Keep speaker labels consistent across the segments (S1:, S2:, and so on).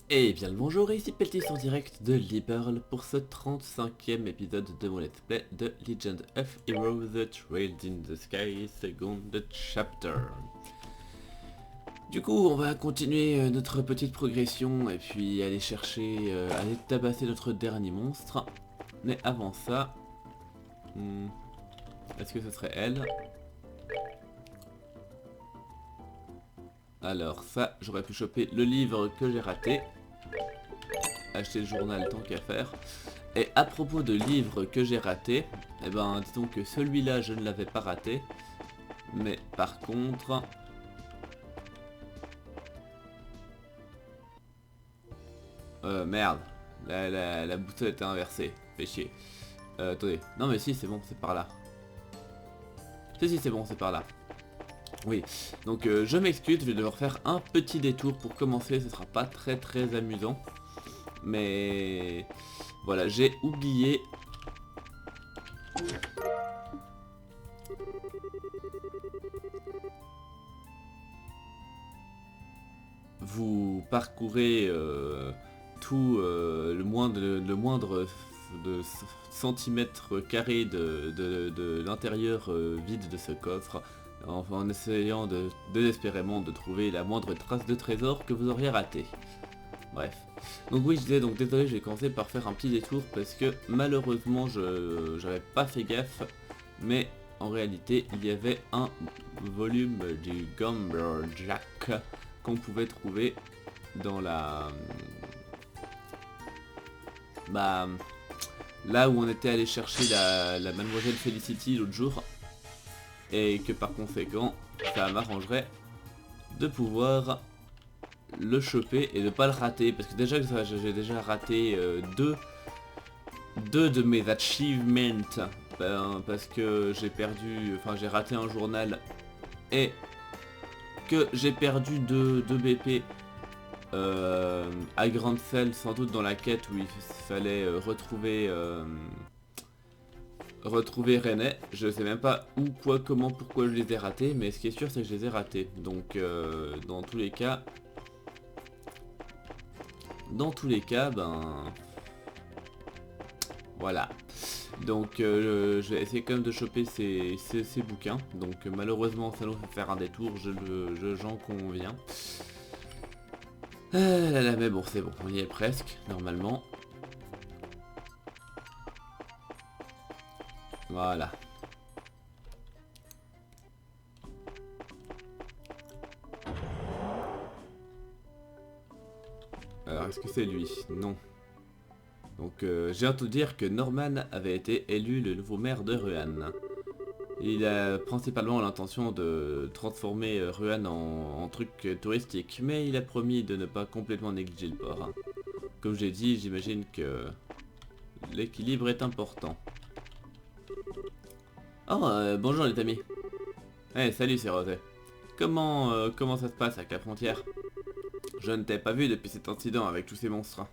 S1: Et bien le bonjour, ici Peltis en direct de Liberl pour ce 35e épisode de mon let's play de Legend of Heroes The Trails in the Sky, second chapter. Du coup, on va continuer notre petite progression et puis aller chercher, aller tabasser notre dernier monstre. Mais avant ça, est-ce que ce serait elle? Alors ça, j'aurais pu choper le livre que j'ai raté. Acheter le journal tant qu'à faire. Et à propos de livres que j'ai ratés, eh ben disons que celui-là je ne l'avais pas raté. Mais par contre... merde. La boussole était inversée. Fait chier. Attendez. Non mais si c'est bon, c'est par là. Si c'est bon, c'est par là. Oui. Donc je m'excuse, je vais devoir faire un petit détour pour commencer. Ce sera pas très amusant. Mais... Voilà, j'ai oublié... Vous parcourez tout le moindre de centimètre carré de l'intérieur vide de ce coffre en essayant désespérément de trouver la moindre trace de trésor que vous auriez raté. Bref. Donc oui, je disais, donc désolé, j'ai commencé par faire un petit détour parce que malheureusement j'avais pas fait gaffe, mais en réalité il y avait un volume du Gumberjack qu'on pouvait trouver dans la... Bah... Là où on était allé chercher la mademoiselle Felicity l'autre jour. Et que par conséquent, ça m'arrangerait de pouvoir le choper et de pas le rater. Parce que déjà que j'ai déjà raté deux de mes achievements. Parce que j'ai perdu... Enfin j'ai raté un journal et que j'ai perdu deux BP à grande selle, sans doute dans la quête où il fallait retrouver René. Je sais même pas où, quoi, comment, pourquoi je les ai ratés, mais ce qui est sûr c'est que je les ai ratés. Donc dans tous les cas, ben voilà. Donc je vais essayer quand même de choper ces bouquins. Donc malheureusement ça nous fait faire un détour, j'en conviens. Mais bon, c'est bon, on y est presque, normalement. Voilà. Alors, est-ce que c'est lui? Non. Donc, j'ai entendu dire que Norman avait été élu le nouveau maire de Ruan. Il a principalement l'intention de transformer Ruan en truc touristique, mais il a promis de ne pas complètement négliger le port. Comme j'ai dit, j'imagine que l'équilibre est important. Oh, bonjour les amis. Eh, salut, c'est Rosé. Comment ça se passe avec la frontière? Je ne t'ai pas vu depuis cet incident avec tous ces monstres.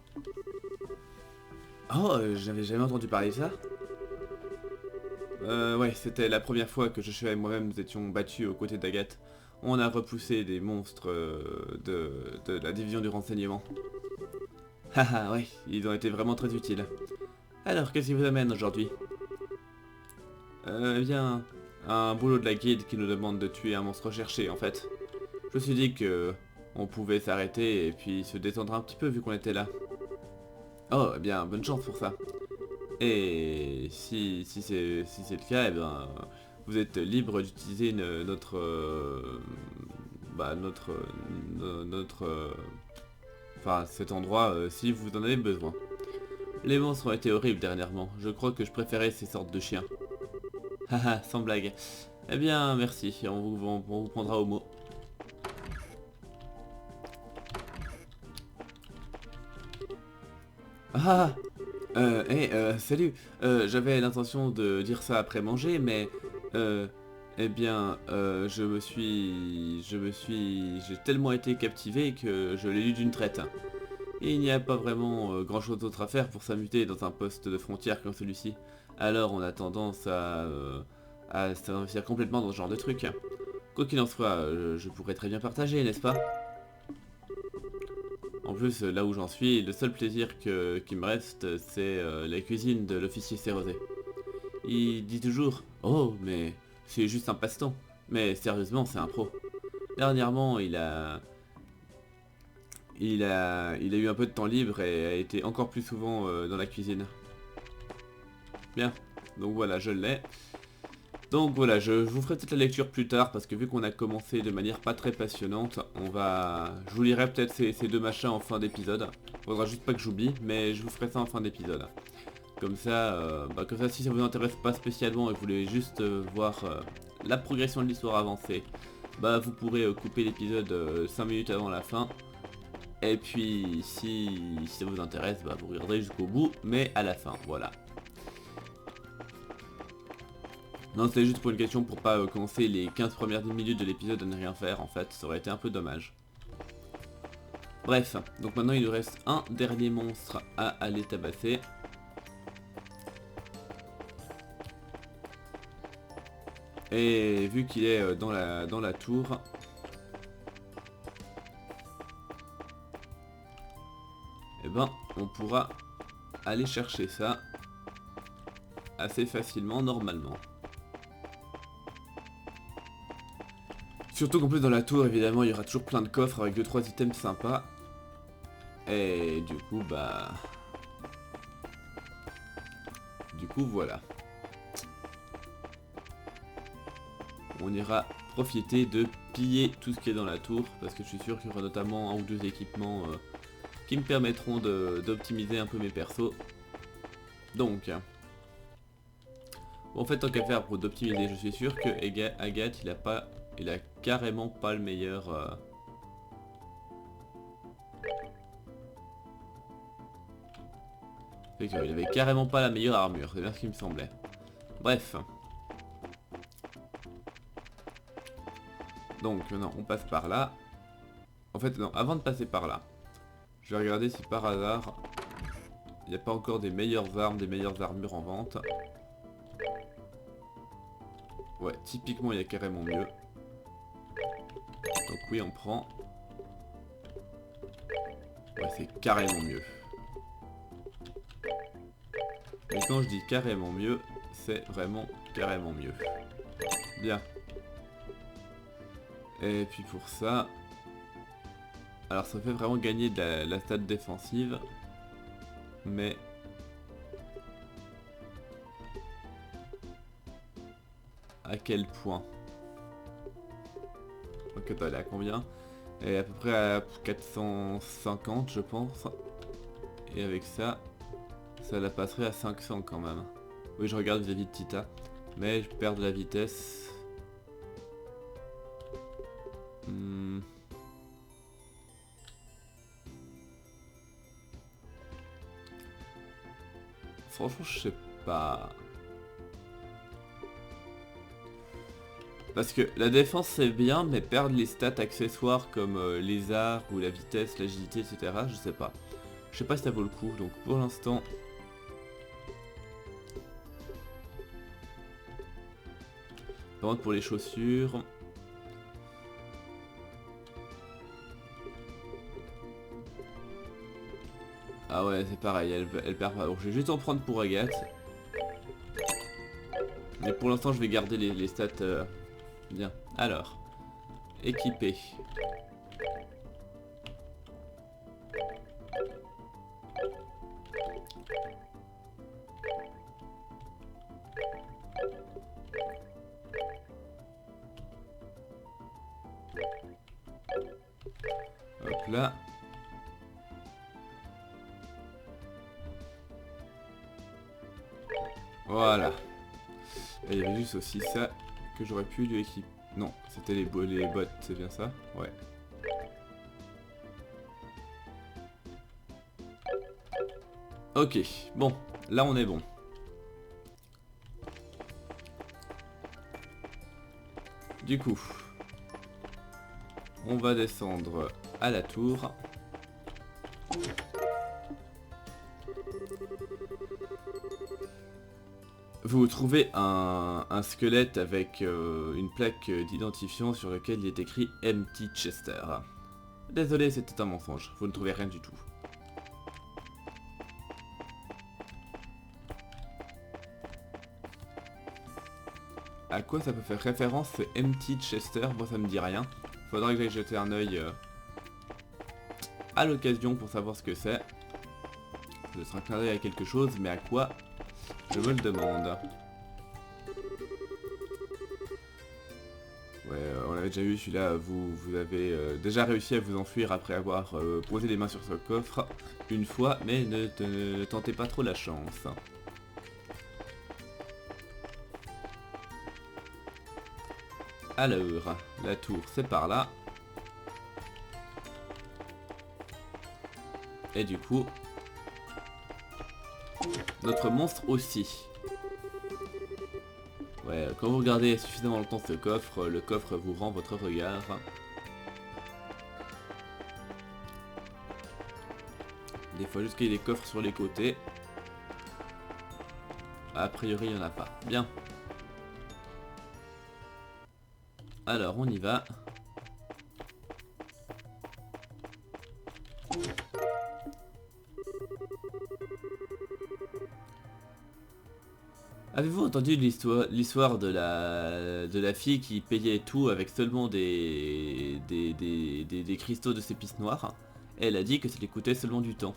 S1: Oh, j'avais jamais entendu parler de ça. Ouais, c'était la première fois que Joshua et moi-même nous étions battus aux côtés d'Agathe. On a repoussé des monstres de la division du renseignement. Haha, ouais, ils ont été vraiment très utiles. Alors, qu'est-ce qui vous amène aujourd'hui? Eh bien, un boulot de la guide qui nous demande de tuer un monstre recherché, en fait. Je me suis dit que on pouvait s'arrêter et puis se détendre un petit peu vu qu'on était là. Oh, eh bien, bonne chance pour ça. Et si c'est le cas, eh bien, vous êtes libre d'utiliser enfin, cet endroit si vous en avez besoin. Les monstres ont été horribles dernièrement. Je crois que je préférais ces sortes de chiens. Haha, sans blague. Eh bien, merci. On vous prendra au mot. Ah, salut. J'avais l'intention de dire ça après manger, mais eh bien, j'ai tellement été captivé que je l'ai lu d'une traite. Et il n'y a pas vraiment grand chose d'autre à faire pour s'amuser dans un poste de frontière comme celui-ci. Alors on a tendance à s'investir complètement dans ce genre de truc. Quoi qu'il en soit, je pourrais très bien partager, n'est-ce pas? En plus, là où j'en suis, le seul plaisir qui me reste, c'est la cuisine de l'officier Sérosé. Il dit toujours «Oh, mais c'est juste un passe-temps». Mais sérieusement, c'est un pro. Dernièrement, il a eu un peu de temps libre et a été encore plus souvent dans la cuisine. Bien, donc voilà, je l'ai. Donc voilà, je vous ferai peut-être la lecture plus tard parce que vu qu'on a commencé de manière pas très passionnante, je vous lirai peut-être ces deux machins en fin d'épisode. Faudra juste pas que j'oublie, mais je vous ferai ça en fin d'épisode. Comme ça, si ça vous intéresse pas spécialement et que vous voulez juste voir la progression de l'histoire avancée, bah vous pourrez couper l'épisode 5 minutes avant la fin. Et puis si ça vous intéresse, bah vous regarderez jusqu'au bout, mais à la fin, voilà. Non, c'était juste pour une question pour pas commencer les 15 premières minutes de l'épisode à ne rien faire, en fait, ça aurait été un peu dommage. Bref, donc maintenant il nous reste un dernier monstre à aller tabasser. Et vu qu'il est dans la tour, eh ben on pourra aller chercher ça assez facilement normalement. Surtout qu'en plus dans la tour évidemment il y aura toujours plein de coffres avec 2-3 items sympas. Et du coup voilà. On ira profiter de piller tout ce qui est dans la tour parce que je suis sûr qu'il y aura notamment un ou deux équipements qui me permettront d'optimiser un peu mes persos. Donc bon, en fait tant qu'à faire pour d'optimiser, je suis sûr que Agathe il a carrément pas le meilleur il avait carrément pas la meilleure armure, c'est bien ce qui me semblait. Bref. Donc maintenant on passe par là. En fait non, avant de passer par là, je vais regarder si par hasard il n'y a pas encore des meilleures armes, des meilleures armures en vente. Ouais, typiquement il y a carrément mieux. Donc oui on prend. Ouais, c'est carrément mieux. Et quand je dis carrément mieux, c'est vraiment carrément mieux. Bien. Et puis pour ça... Alors ça fait vraiment gagner de la stat défensive. Mais... à quel point? Ok, attends, elle est à combien? Elle est à peu près à 450 je pense. Et avec ça... ça la passerait à 500 quand même. Oui, je regarde vis-à-vis de Tita. Mais je perds de la vitesse. Franchement, je sais pas. Parce que la défense c'est bien, mais perdre les stats accessoires comme les arts ou la vitesse, l'agilité, etc. Je sais pas. Je sais pas si ça vaut le coup. Donc pour l'instant... Par contre pour les chaussures... Ah ouais, c'est pareil, elle perd pas. Donc je vais juste en prendre pour Agathe. Mais pour l'instant je vais garder les stats bien. Alors, équipé. Hop là. Voilà. Et il y avait juste aussi ça que j'aurais pu lui équiper. Non, c'était les bottes, c'est bien ça? Ouais. Ok, bon, là on est bon. Du coup, on va descendre à la tour. Vous trouvez un squelette avec une plaque d'identifiant sur lequel il est écrit Empty Chester. Désolé, c'était un mensonge. Vous ne trouvez rien du tout. À quoi ça peut faire référence ce Empty Chester? Moi ça me dit rien. Faudra que j'aille jeter un œil à l'occasion pour savoir ce que c'est. Je serai un clin d'œil à quelque chose, mais à quoi? Je me le demande. Ouais, on l'avait déjà vu celui-là, vous avez déjà réussi à vous enfuir après avoir posé les mains sur ce coffre une fois, mais ne tentez pas trop la chance. Alors, la tour c'est par là. Et du coup, notre monstre aussi. Ouais, quand vous regardez suffisamment longtemps ce coffre, le coffre vous rend votre regard. Des fois juste qu'il y ait des coffres sur les côtés. A priori il n'y en a pas. Bien. Alors on y va. Avez-vous entendu l'histoire de la fille qui payait tout avec seulement des cristaux de sépices noirs? Elle a dit que ça lui coûtait seulement du temps.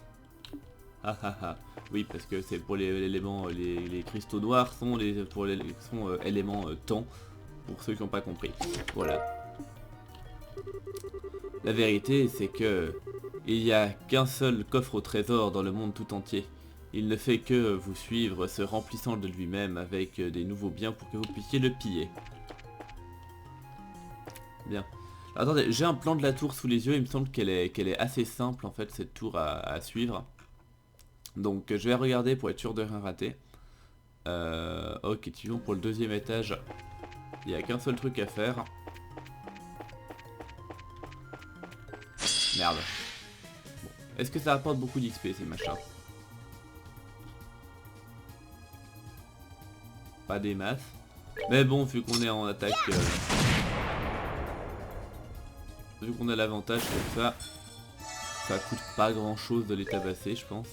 S1: Ah ah ah. Oui, parce que c'est pour l'élément, les cristaux noirs sont éléments temps, pour ceux qui n'ont pas compris. Voilà. La vérité, c'est que il n'y a qu'un seul coffre au trésor dans le monde tout entier. Il ne fait que vous suivre, se remplissant de lui-même avec des nouveaux biens pour que vous puissiez le piller. Bien. Alors, attendez, j'ai un plan de la tour sous les yeux, il me semble qu'elle est assez simple en fait, cette tour à suivre. Donc je vais regarder pour être sûr de rien rater. Ok, toujours pour le deuxième étage, il n'y a qu'un seul truc à faire. Merde. Bon. Est-ce que ça apporte beaucoup d'XP ces machins? Pas des masses. Mais bon, vu qu'on est en attaque... vu qu'on a l'avantage comme ça coûte pas grand chose de les tabasser, je pense.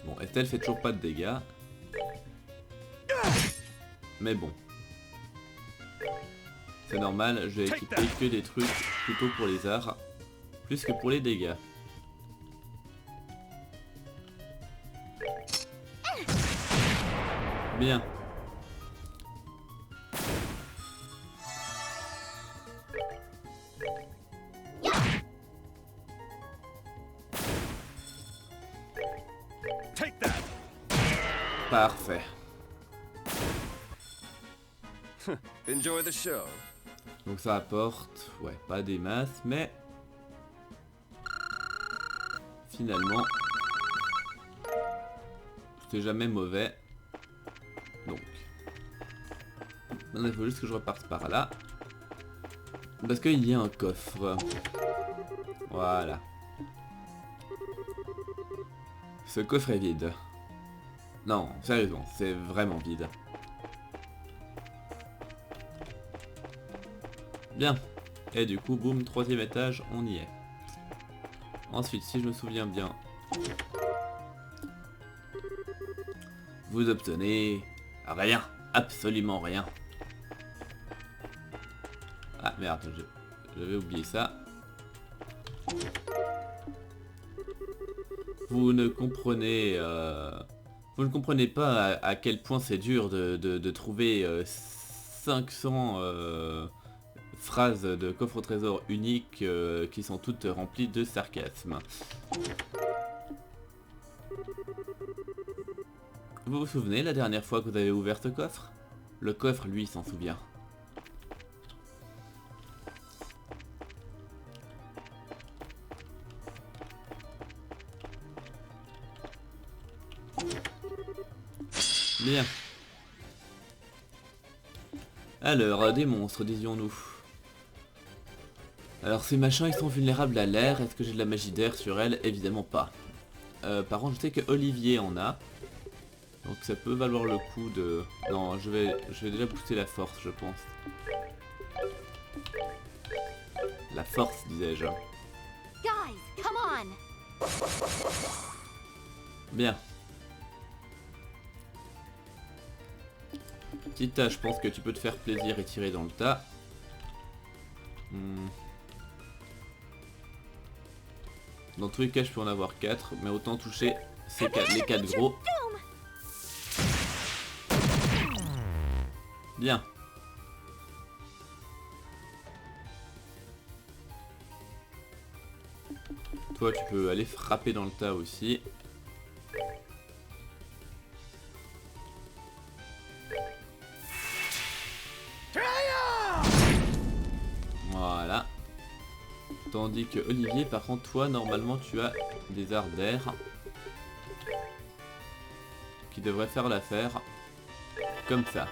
S1: Bon, Estelle fait toujours pas de dégâts. Mais bon. C'est normal, je vais équiper que des trucs plutôt pour les arts, plus que pour les dégâts. Bien. Parfait.
S2: Enjoy the show.
S1: Donc ça apporte, ouais, pas des masses, mais finalement, c'est jamais mauvais. Donc, il faut juste que je reparte par là, parce qu'il y a un coffre. Voilà. Ce coffre est vide. Non, sérieusement, c'est vraiment vide. Bien. Et du coup, boum, troisième étage, on y est. Ensuite, si je me souviens bien, vous obtenez rien, absolument rien. Ah merde, j'avais oublié ça. Vous ne comprenez pas à quel point c'est dur de trouver 500 phrases de coffre au trésor uniques qui sont toutes remplies de sarcasme. Vous vous souvenez la dernière fois que vous avez ouvert ce coffre? Le coffre, lui, s'en souvient. Bien. Alors, des monstres, disions-nous. Alors, ces machins, ils sont vulnérables à l'air. Est-ce que j'ai de la magie d'air sur elle? Évidemment pas. Par contre, je sais que Olivier en a. Donc ça peut valoir le coup de... Non, je vais déjà booster la force, je pense. La force, disais-je.
S3: Guys, come on!
S1: Bien. Tita, je pense que tu peux te faire plaisir et tirer dans le tas. Dans tous les cas, je peux en avoir 4, mais autant toucher les 4 gros. Bien. Toi, tu peux aller frapper dans le tas aussi. Voilà. Tandis que Olivier, par contre, toi, normalement, tu as des arts d'air qui devraient faire l'affaire. Comme ça.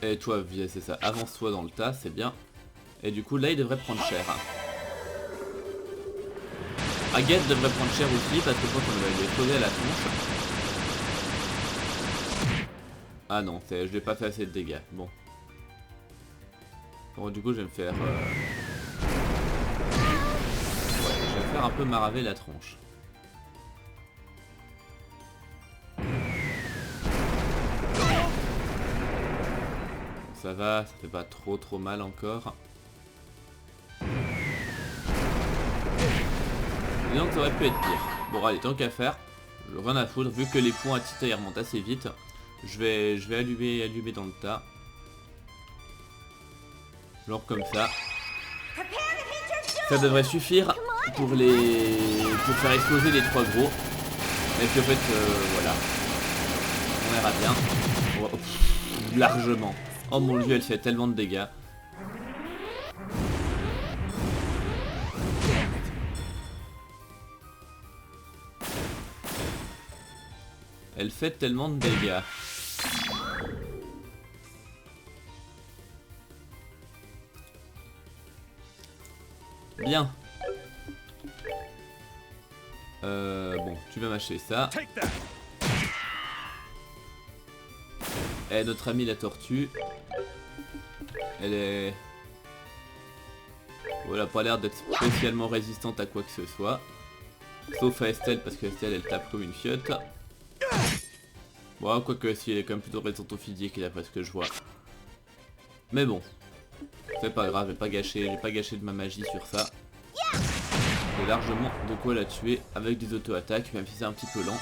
S1: Et toi, c'est ça, avance-toi dans le tas, c'est bien. Et du coup, là, il devrait prendre cher. Agathe devrait prendre cher aussi, parce que je crois qu'on va lui exploser à la tronche. Ah non, je lui ai pas fait assez de dégâts. Bon. Bon, du coup, je vais me faire... Ouais, je vais me faire un peu maraver la tronche. Ça va, ça fait pas trop mal encore. Et donc ça aurait pu être pire. Bon allez, tant qu'à faire, rien à foutre, vu que les points à Tita ils remontent assez vite, je vais allumer dans le tas. Genre comme ça. Ça devrait suffire pour faire exploser les 3 gros. Et puis en fait, voilà. On verra bien. Oh, pff, largement. Oh mon dieu, elle fait tellement de dégâts. Elle fait tellement de dégâts. Bien. Bon, tu vas mâcher ça. Et notre amie la tortue. Elle est... Voilà, pas l'air d'être spécialement résistante à quoi que ce soit. Sauf à Estelle, parce que Estelle elle tape comme une fiotte. Bon, quoique si elle est quand même plutôt résistante au physique, d'après ce que je vois. Mais bon. C'est pas grave, j'ai pas gâché de ma magie sur ça. J'ai largement de quoi la tuer avec des auto-attaques, même si c'est un petit peu lent.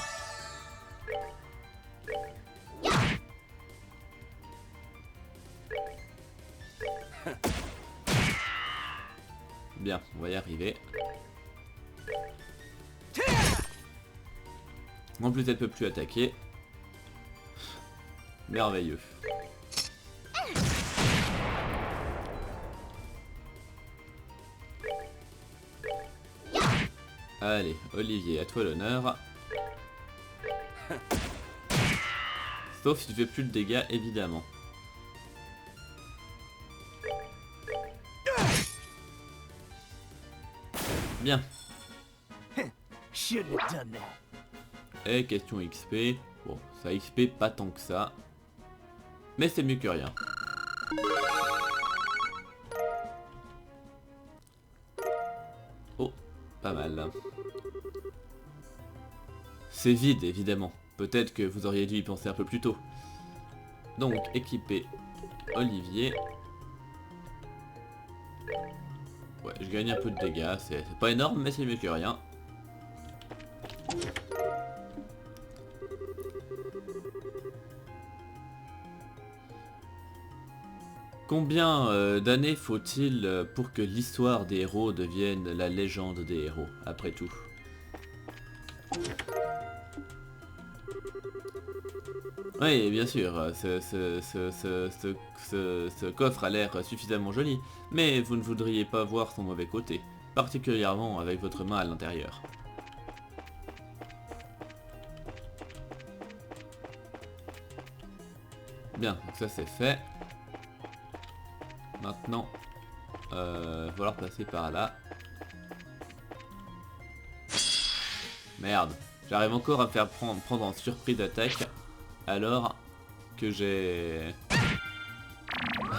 S1: Bien, on va y arriver. En plus, elle peut plus attaquer. Merveilleux. Allez, Olivier, à toi l'honneur. Sauf si tu fais plus de dégâts, évidemment. Bien. Et question XP. Bon, ça XP pas tant que ça. Mais c'est mieux que rien. Oh, pas mal. C'est vide, évidemment. Peut-être que vous auriez dû y penser un peu plus tôt. Donc, équiper Olivier. Ouais, je gagne un peu de dégâts. C'est pas énorme, mais c'est mieux que rien. Combien d'années faut-il pour que l'histoire des héros devienne la légende des héros, après tout? Oui, bien sûr, ce coffre a l'air suffisamment joli, mais vous ne voudriez pas voir son mauvais côté, particulièrement avec votre main à l'intérieur. Bien, donc ça c'est fait. Maintenant, il va falloir passer par là. Merde. J'arrive encore à me faire prendre en surprise d'attaque alors que j'ai...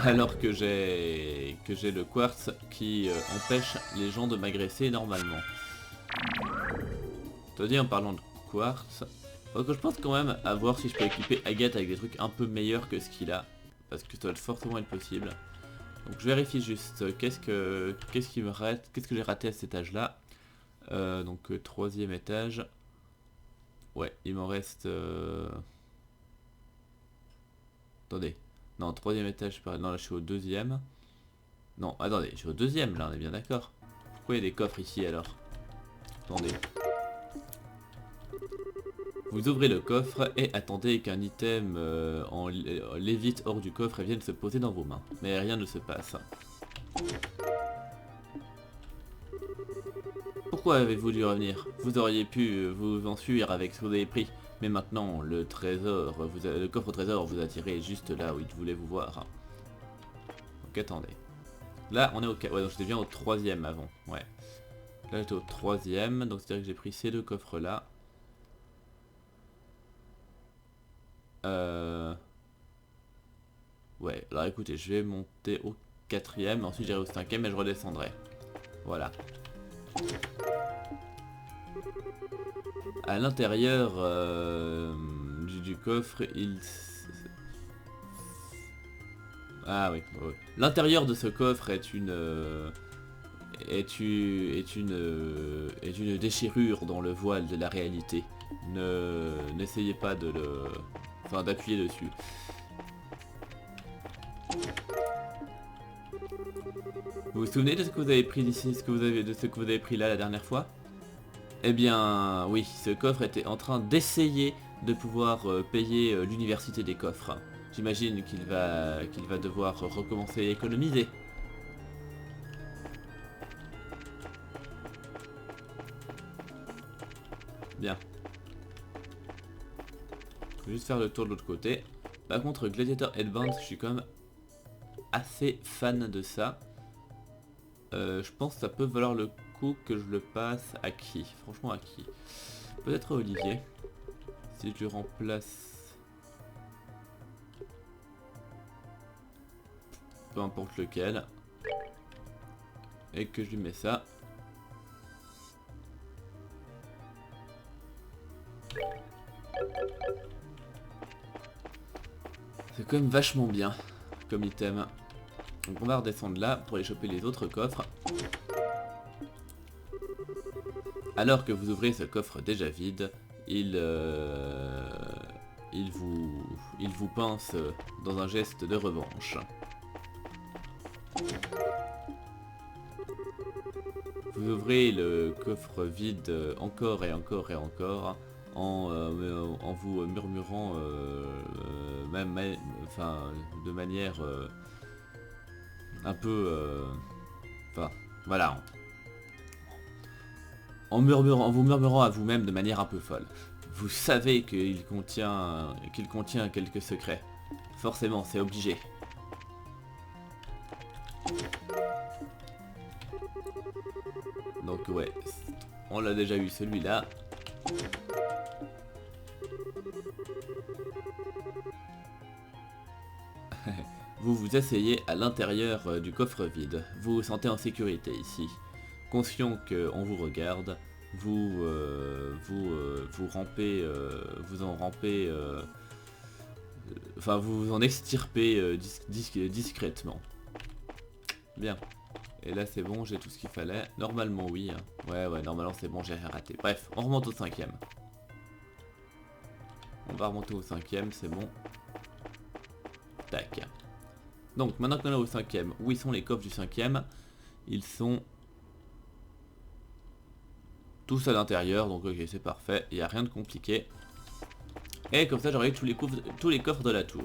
S1: Alors que j'ai le quartz qui empêche les gens de m'agresser normalement. C'est-à-dire en parlant de quartz, donc je pense quand même à voir si je peux équiper Agathe avec des trucs un peu meilleurs que ce qu'il a. Parce que ça doit fortement être possible. Donc je vérifie juste qu'est-ce que j'ai raté à cet étage là. Donc troisième étage. Ouais, il m'en reste... Attendez. Non, troisième étage, non là je suis au deuxième. Non, attendez, je suis au deuxième là, on est bien d'accord. Pourquoi il y a des coffres ici alors? Attendez. Vous ouvrez le coffre et attendez qu'un item en lévite hors du coffre et vienne se poser dans vos mains. Mais rien ne se passe. Pourquoi avez-vous dû revenir? Vous auriez pu vous enfuir avec ce que vous avez pris. Mais maintenant, le trésor, le coffre au trésor vous a tiré juste là où il voulait vous voir. Donc attendez. Là, on est au... Ouais, donc j'étais bien au troisième avant. Ouais. Là, j'étais au troisième. Donc c'est-à-dire que j'ai pris ces deux coffres-là. Ouais, alors écoutez, je vais monter au quatrième. Ensuite, j'irai au cinquième et je redescendrai. Voilà. À l'intérieur du coffre, ah oui, ouais. L'intérieur de ce coffre est une déchirure dans le voile de la réalité. N'essayez pas de d'appuyer dessus. Vous vous souvenez de ce que vous avez pris d'ici, de ce que vous avez pris là la dernière fois? Eh bien, oui, ce coffre était en train d'essayer de pouvoir payer l'université des coffres. J'imagine qu'il va devoir recommencer à économiser. Bien. Je vais juste faire le tour de l'autre côté. Par contre, Gladiator Headband, je suis quand même assez fan de ça. Je pense que ça peut valoir le coup que je le passe à qui? Franchement à qui? Peut-être à Olivier. Si je remplace... Peu importe lequel. Et que je lui mets ça. C'est quand même vachement bien comme item. Donc on va redescendre là pour aller choper les autres coffres. Alors que vous ouvrez ce coffre déjà vide, il vous pince dans un geste de revanche. Vous ouvrez le coffre vide encore et encore et encore en vous murmurant de manière un peu voilà, en vous murmurant à vous-même de manière un peu folle. Vous savez qu'il contient quelques secrets. Forcément, c'est obligé. Donc ouais, on l'a déjà eu celui-là. Vous vous asseyez à l'intérieur du coffre vide. Vous vous sentez en sécurité ici. Conscient qu'on vous regarde, vous en extirpez discrètement. Bien. Et là c'est bon, j'ai tout ce qu'il fallait. Normalement oui. Hein. Ouais, normalement c'est bon, j'ai rien raté. Bref, on remonte au cinquième. On va remonter au cinquième, c'est bon. Tac. Donc maintenant qu'on est au cinquième, où sont les coffres du cinquième? Ils sont tous à l'intérieur, donc ok, c'est parfait, il n'y a rien de compliqué. Et comme ça j'aurai tous les coffres de la tour.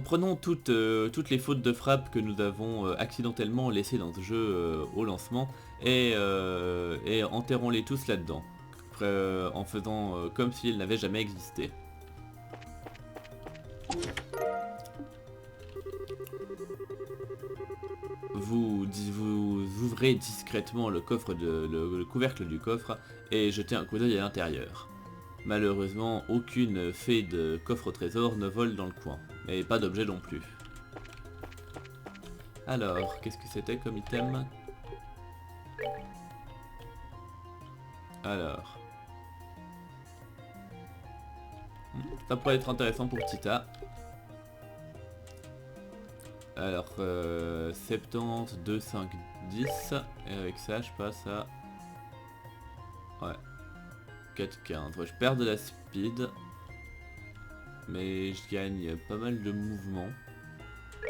S1: Prenons toutes les fautes de frappe que nous avons accidentellement laissées dans ce jeu au lancement et enterrons-les tous là-dedans, en faisant comme s'ils n'avaient jamais existé. Vous ouvrez discrètement le coffre le couvercle du coffre et jetez un coup d'œil à l'intérieur. Malheureusement, aucune fée de coffre au trésor ne vole dans le coin, et pas d'objet non plus. Alors, qu'est-ce que c'était comme item? Alors... ça pourrait être intéressant pour Tita. Alors, 70, 2, 5, 10. Et avec ça, je passe à... ouais. 4, 15. Je perds de la speed. Mais je gagne pas mal de mouvements.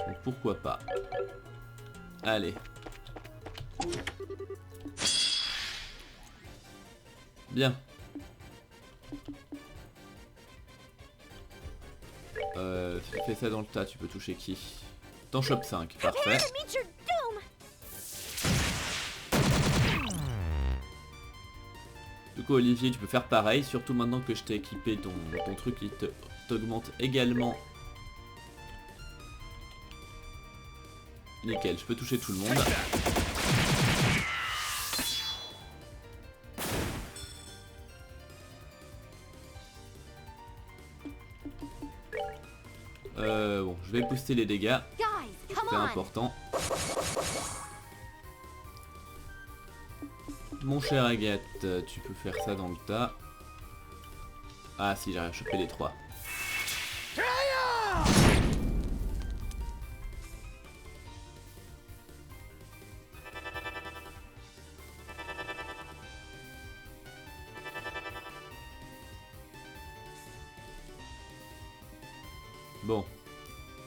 S1: Donc pourquoi pas. Allez. Bien. Fais ça dans le tas, tu peux toucher qui? T'en chopes 5, parfait.
S3: Meet your doom!
S1: Du coup Olivier, tu peux faire pareil, surtout maintenant que je t'ai équipé ton truc qui t'augmente également. Nickel, je peux toucher tout le monde. Bon, je vais booster les dégâts,
S3: Guys, come
S1: c'est
S3: on!
S1: important. Mon cher Agathe, tu peux faire ça dans le tas. Ah si, j'arrive à choper les 3. Bon.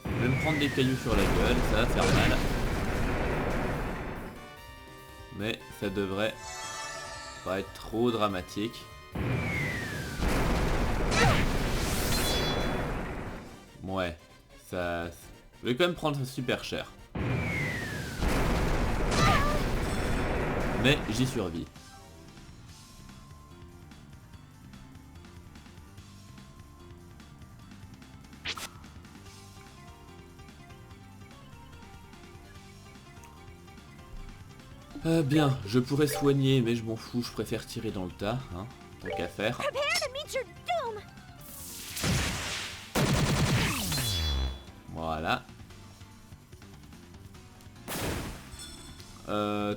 S1: Je vais me prendre des cailloux sur la gueule, ça va faire mal. Mais ça devrait pas être trop dramatique. Ouais, ça... je vais quand même prendre super cher. Mais j'y survis. Bien, je pourrais soigner, mais je m'en fous, je préfère tirer dans le tas, hein, tant qu'à faire.
S3: Prepare to meet your doom!
S1: Voilà.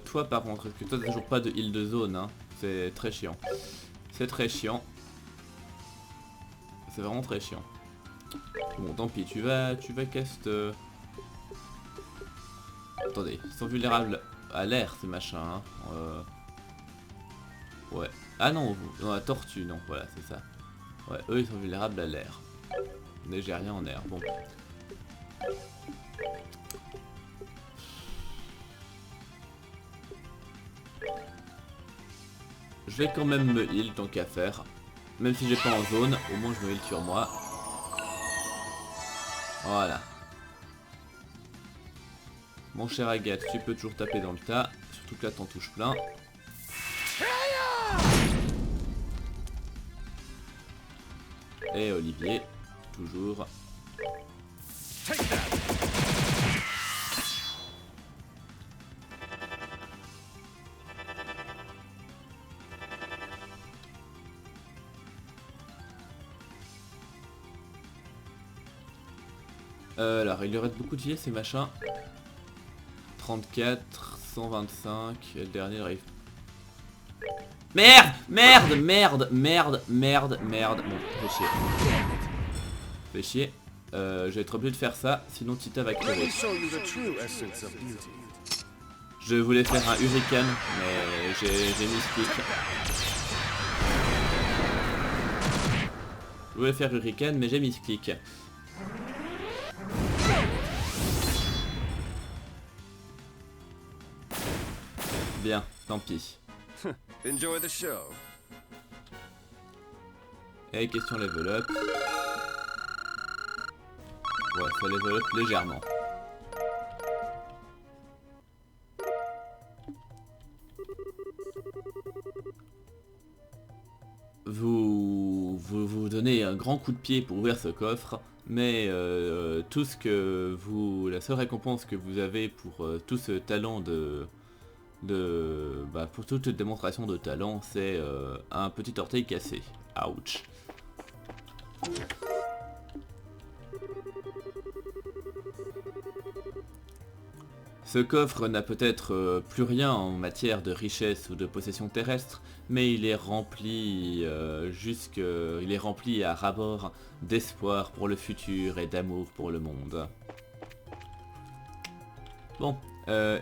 S1: Toi par contre, est-ce que toi t'as toujours pas de heal de zone, hein? C'est très chiant. C'est très chiant. C'est vraiment très chiant. Bon, tant pis, tu vas cast... Attendez, ils sont vulnérables à l'air ces machins, hein. Ouais. Ah non, non, la tortue, non, voilà, c'est ça. Ouais, eux ils sont vulnérables à l'air. Mais j'ai rien en air, bon. Je vais quand même me heal tant qu'à faire. Même si j'ai pas en zone, au moins je me heal sur moi. Voilà. Mon cher Agathe, tu peux toujours taper dans le tas. Surtout que là t'en touches plein. Et Olivier, toujours. Alors, il lui reste beaucoup de vie ces machins. 34, 125, et le dernier arrive. Merde, merde, merde, merde, merde, merde. Bon, fais chier. Fais chier. Je vais être obligé de faire ça, sinon Tita va crever. Je voulais faire un hurricane, mais j'ai mis clic. Je voulais faire hurricane, mais j'ai mis clic. Bien, tant pis.
S2: Enjoy the show.
S1: Et question level up. Ouais, ça level up légèrement. Vous donnez un grand coup de pied pour ouvrir ce coffre, Mais tout ce que vous, la seule récompense que vous avez pour tout ce talent pour toute démonstration de talent, c'est un petit orteil cassé. Ouch. Ce coffre n'a peut-être plus rien en matière de richesse ou de possession terrestre, mais il est rempli il est rempli à ras-bord d'espoir pour le futur et d'amour pour le monde. Bon,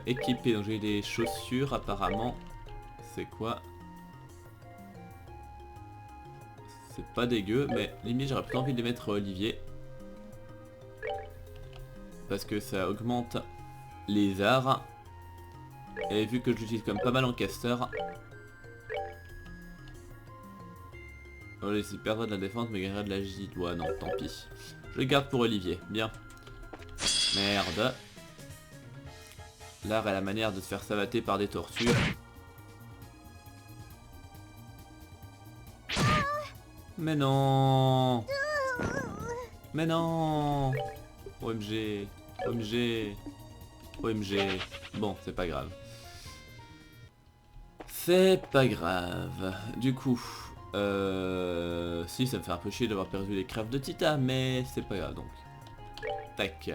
S1: équipé, donc j'ai des chaussures apparemment. C'est quoi? C'est pas dégueu, mais limite j'aurais plutôt envie de les mettre Olivier. Parce que ça augmente les arts. Et vu que je l'utilise comme pas mal en caster. Oh, il perdra de la défense mais gagnera de l'agilité. Ouais non, tant pis. Je le garde pour Olivier, bien. Merde. L'art est la manière de se faire savater par des tortues. Mais non. Mais non. OMG. OMG. OMG. Bon, c'est pas grave. C'est pas grave. Du coup, si ça me fait un peu chier d'avoir perdu les crafts de Tita, mais c'est pas grave donc. Tac.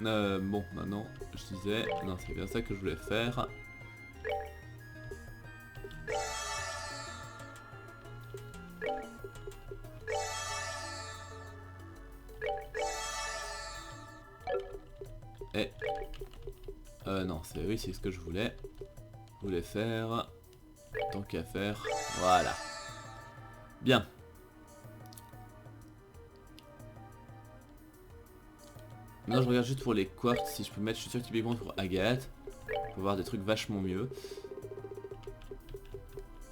S1: Bon, maintenant, je disais, non, c'est bien ça que je voulais faire. Et... non, c'est oui, c'est ce que je voulais. Je voulais faire... Tant qu'à faire... Voilà. Bien. Maintenant je regarde juste pour les quartz si je peux mettre, je suis sûr typiquement pour Agathe. On peut voir des trucs vachement mieux.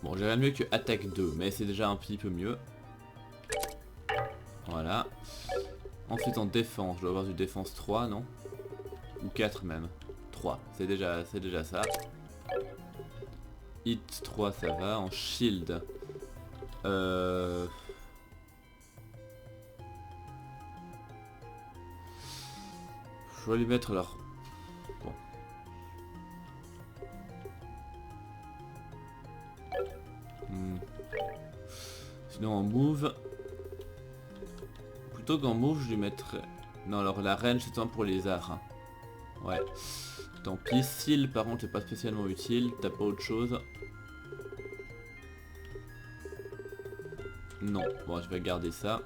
S1: Bon, j'ai rien de mieux que attaque 2, mais c'est déjà un petit peu mieux. Voilà. Ensuite en défense, je dois avoir du défense 3, non? Ou 4 même. 3, c'est déjà ça. Hit 3 ça va, en shield. Je vais lui mettre leur... Bon. Sinon en move... Plutôt qu'en move je lui mettrais... Non alors la range c'est pour les arts. Hein. Ouais. Tant pis. Seal par contre c'est pas spécialement utile. T'as pas autre chose? Non. Bon je vais garder ça.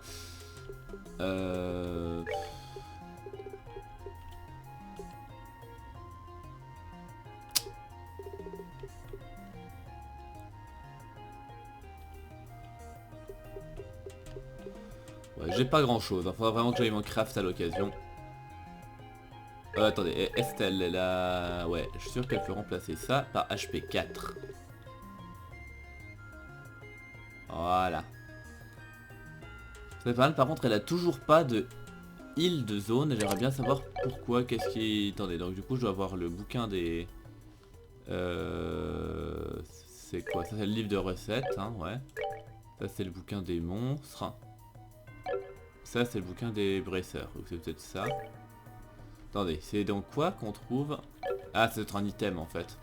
S1: Ouais, j'ai pas grand chose, il faudra vraiment que j'aille m'en craft à l'occasion. Attendez, Estelle, elle a... Ouais, je suis sûr qu'elle peut remplacer ça par HP 4. Voilà. C'est pas mal, par contre elle a toujours pas de heal de zone et j'aimerais bien savoir pourquoi, qu'est-ce qui... Attendez, donc du coup je dois avoir le bouquin des... C'est quoi? Ça c'est le livre de recettes, hein, ouais. Ça c'est le bouquin des monstres. Ça c'est le bouquin des bracers, donc c'est peut-être ça. Attendez, c'est dans quoi qu'on trouve... Ah, c'est être un item en fait.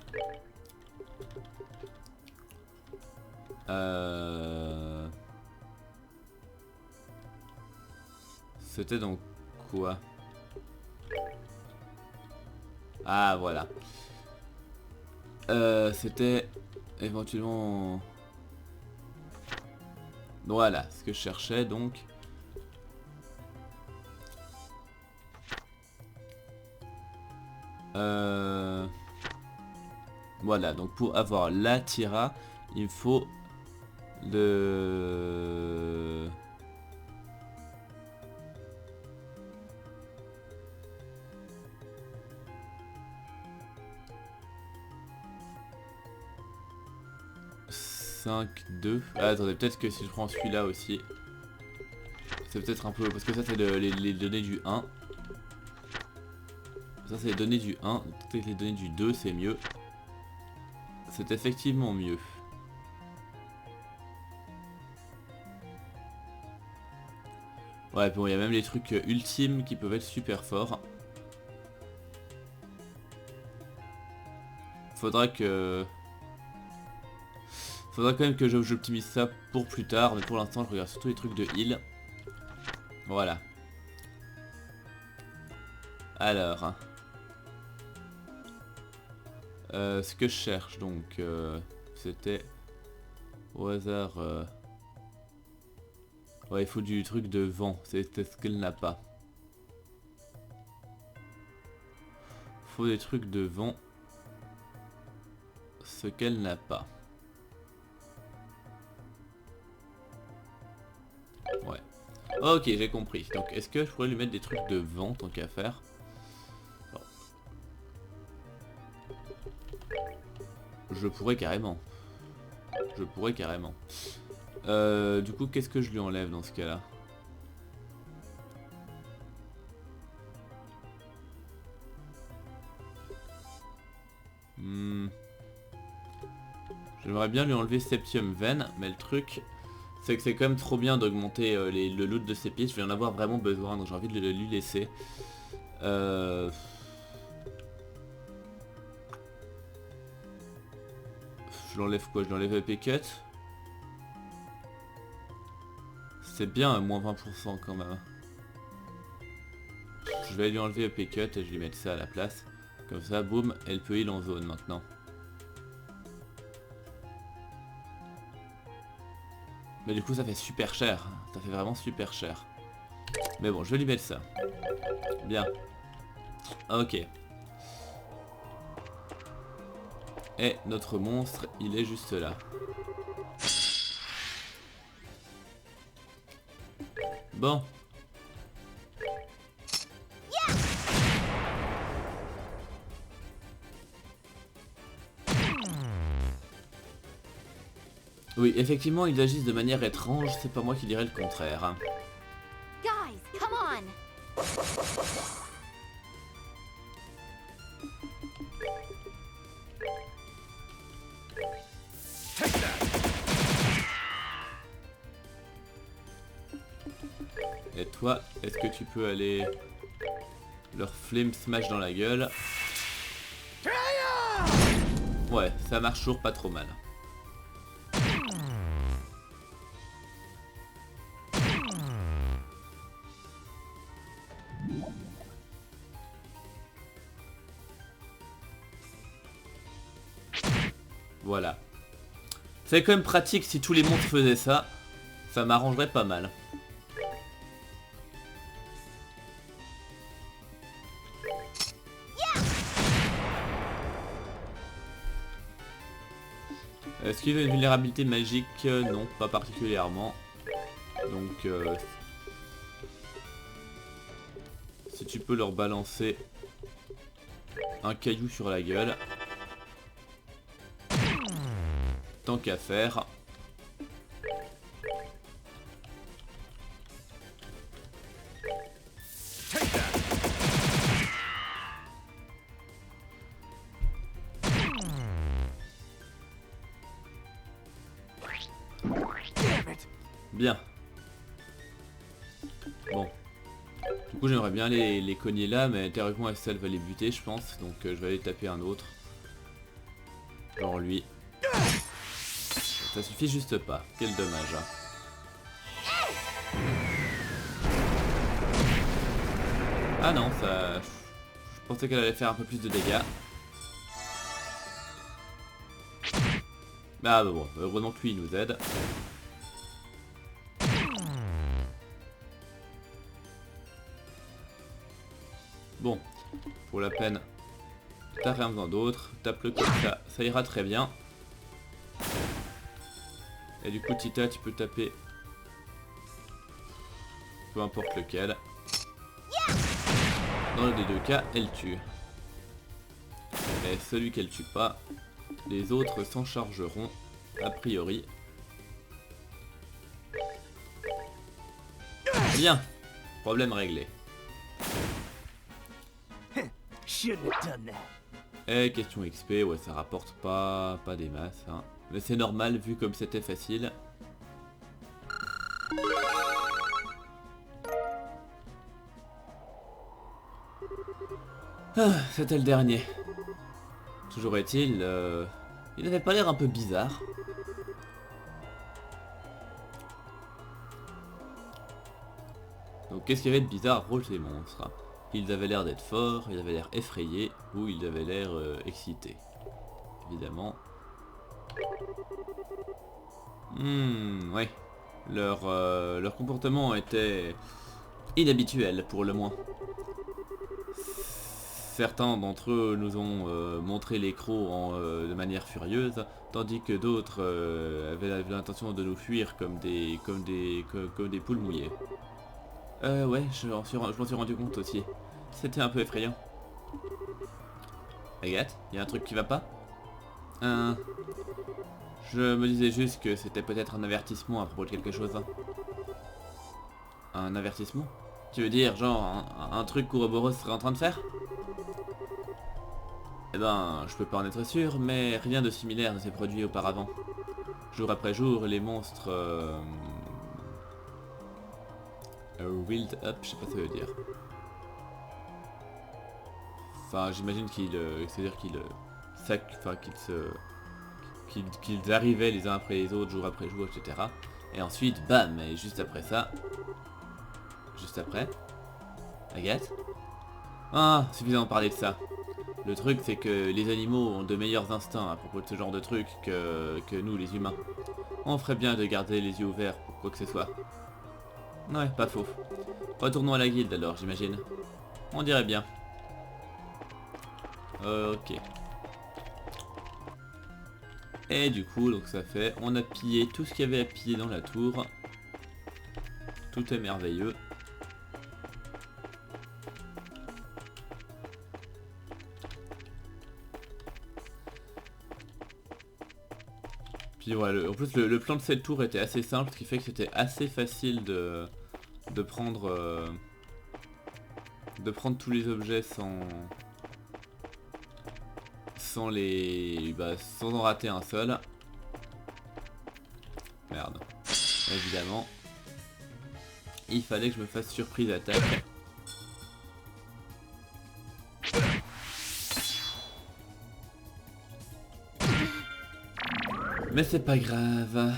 S1: C'était dans quoi? Ah, voilà. C'était éventuellement... Voilà, ce que je cherchais donc. Voilà, donc pour avoir la Tira, il faut le... ...5, 2... Ah, attendez, peut-être que si je prends celui-là aussi... C'est peut-être un peu... Parce que ça c'est les données du 1. Ça c'est les données du 1, peut-être les données du 2 c'est mieux. C'est effectivement mieux. Ouais, bon, il y a même les trucs ultimes qui peuvent être super forts. Faudra quand même que j'optimise ça pour plus tard, mais pour l'instant je regarde surtout les trucs de heal. Voilà. Alors. Hein. Ce que je cherche donc, c'était au hasard... Ouais, il faut du truc de vent, c'est ce qu'elle n'a pas. Faut des trucs de vent, ce qu'elle n'a pas. Ouais. Ok, j'ai compris. Donc, est-ce que je pourrais lui mettre des trucs de vent tant qu'à faire? Bon. Je pourrais carrément. Je pourrais carrément. Du coup, qu'est-ce que je lui enlève dans ce cas-là? J'aimerais bien lui enlever Septium Vein, mais le truc, c'est que c'est quand même trop bien d'augmenter le loot de ses pièces. Je vais en avoir vraiment besoin, donc j'ai envie de lui laisser. Je l'enlève quoi? Je l'enlève EP Cut. C'est bien à moins 20% quand même. Je vais lui enlever EP Cut et je lui mettre ça à la place. Comme ça, boum, elle peut heal en zone maintenant. Mais du coup ça fait super cher. Ça fait vraiment super cher. Mais bon, je vais lui mettre ça. Bien. Ok. Et notre monstre, il est juste là. Bon. Oui, effectivement, ils agissent de manière étrange, c'est pas moi qui dirais le contraire.
S3: Guys, come on!
S1: Et toi, est-ce que tu peux aller leur flame smash dans la gueule? Ouais, ça marche toujours pas trop mal. Voilà. C'est quand même pratique si tous les monstres faisaient ça. Ça m'arrangerait pas mal. Est-ce qu'il y a une vulnérabilité magique? Non, pas particulièrement. Donc, si tu peux leur balancer un caillou sur la gueule. Tant qu'à faire. Bien. Bon. Du coup j'aimerais bien les cogner là, mais théoriquement Estelle va les buter je pense, donc je vais aller taper un autre. Genre lui. Ça suffit juste pas, quel dommage. Ah non, ça... Je pensais qu'elle allait faire un peu plus de dégâts. Ah bah bon, heureusement que lui il nous aide. Bon, pour la peine, t'as rien besoin d'autre, tape-le comme ça ira très bien. Et du coup Tita, tu peux taper peu importe lequel. Dans les deux cas, elle tue. Et celui qu'elle tue pas, les autres s'en chargeront a priori. Bien, problème réglé.
S4: shouldn't have done that.
S1: Et question XP, ouais ça rapporte pas des masses, hein. Mais c'est normal vu comme c'était facile. Ah, c'était le dernier. Toujours est-il, il avait pas l'air un peu bizarre. Donc qu'est-ce qu'il y avait de bizarre à propos de ces monstres? Ils avaient l'air d'être forts, ils avaient l'air effrayés, ou ils avaient l'air excités. Évidemment. Ouais. Leur comportement était inhabituel pour le moins. Certains d'entre eux nous ont montré les crocs de manière furieuse, tandis que d'autres avaient l'intention de nous fuir comme des poules mouillées. Ouais, je m'en suis rendu compte aussi. C'était un peu effrayant. Agathe, y a un truc qui va pas? Je me disais juste que c'était peut-être un avertissement à propos de quelque chose. Un avertissement? Tu veux dire, genre, un truc qu'Ouroboros serait en train de faire? Eh ben, je peux pas en être sûr, mais rien de similaire ne s'est produit auparavant. Jour après jour, les monstres... Wild up, je sais pas ce que ça veut dire. Enfin, j'imagine c'est-à-dire qu'ils arrivaient les uns après les autres, jour après jour, etc. Et ensuite, bam, et juste après ça... Juste après... Agathe? Ah, suffisant de parler de ça. Le truc, c'est que les animaux ont de meilleurs instincts à propos de ce genre de truc que nous, les humains. On ferait bien de garder les yeux ouverts pour quoi que ce soit. Ouais, pas faux. Retournons à la guilde alors, j'imagine. On dirait bien. Ok. Et du coup, donc ça fait... On a pillé tout ce qu'il y avait à piller dans la tour. Tout est merveilleux. Puis ouais, en plus le plan de cette tour était assez simple, ce qui fait que c'était assez facile de prendre tous les objets sans en rater un seul. Merde. Évidemment. Il fallait que je me fasse surprise attaque. Mais c'est pas grave.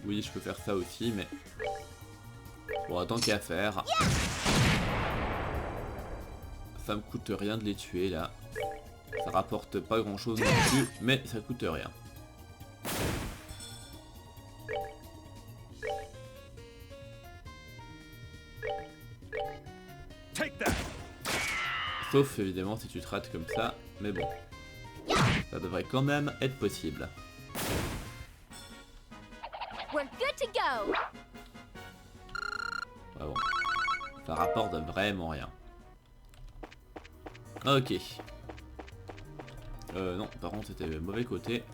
S1: Oui, je peux faire ça aussi, mais... Bon, tant qu'à faire... Ça me coûte rien de les tuer, là. Ça rapporte pas grand-chose non plus, mais ça coûte rien. Sauf évidemment si tu te rates comme ça, mais bon. Ça devrait quand même être possible.
S3: We're good to go.
S1: Ah bon. Ça rapporte vraiment rien. Ok. Non, par contre c'était le mauvais côté.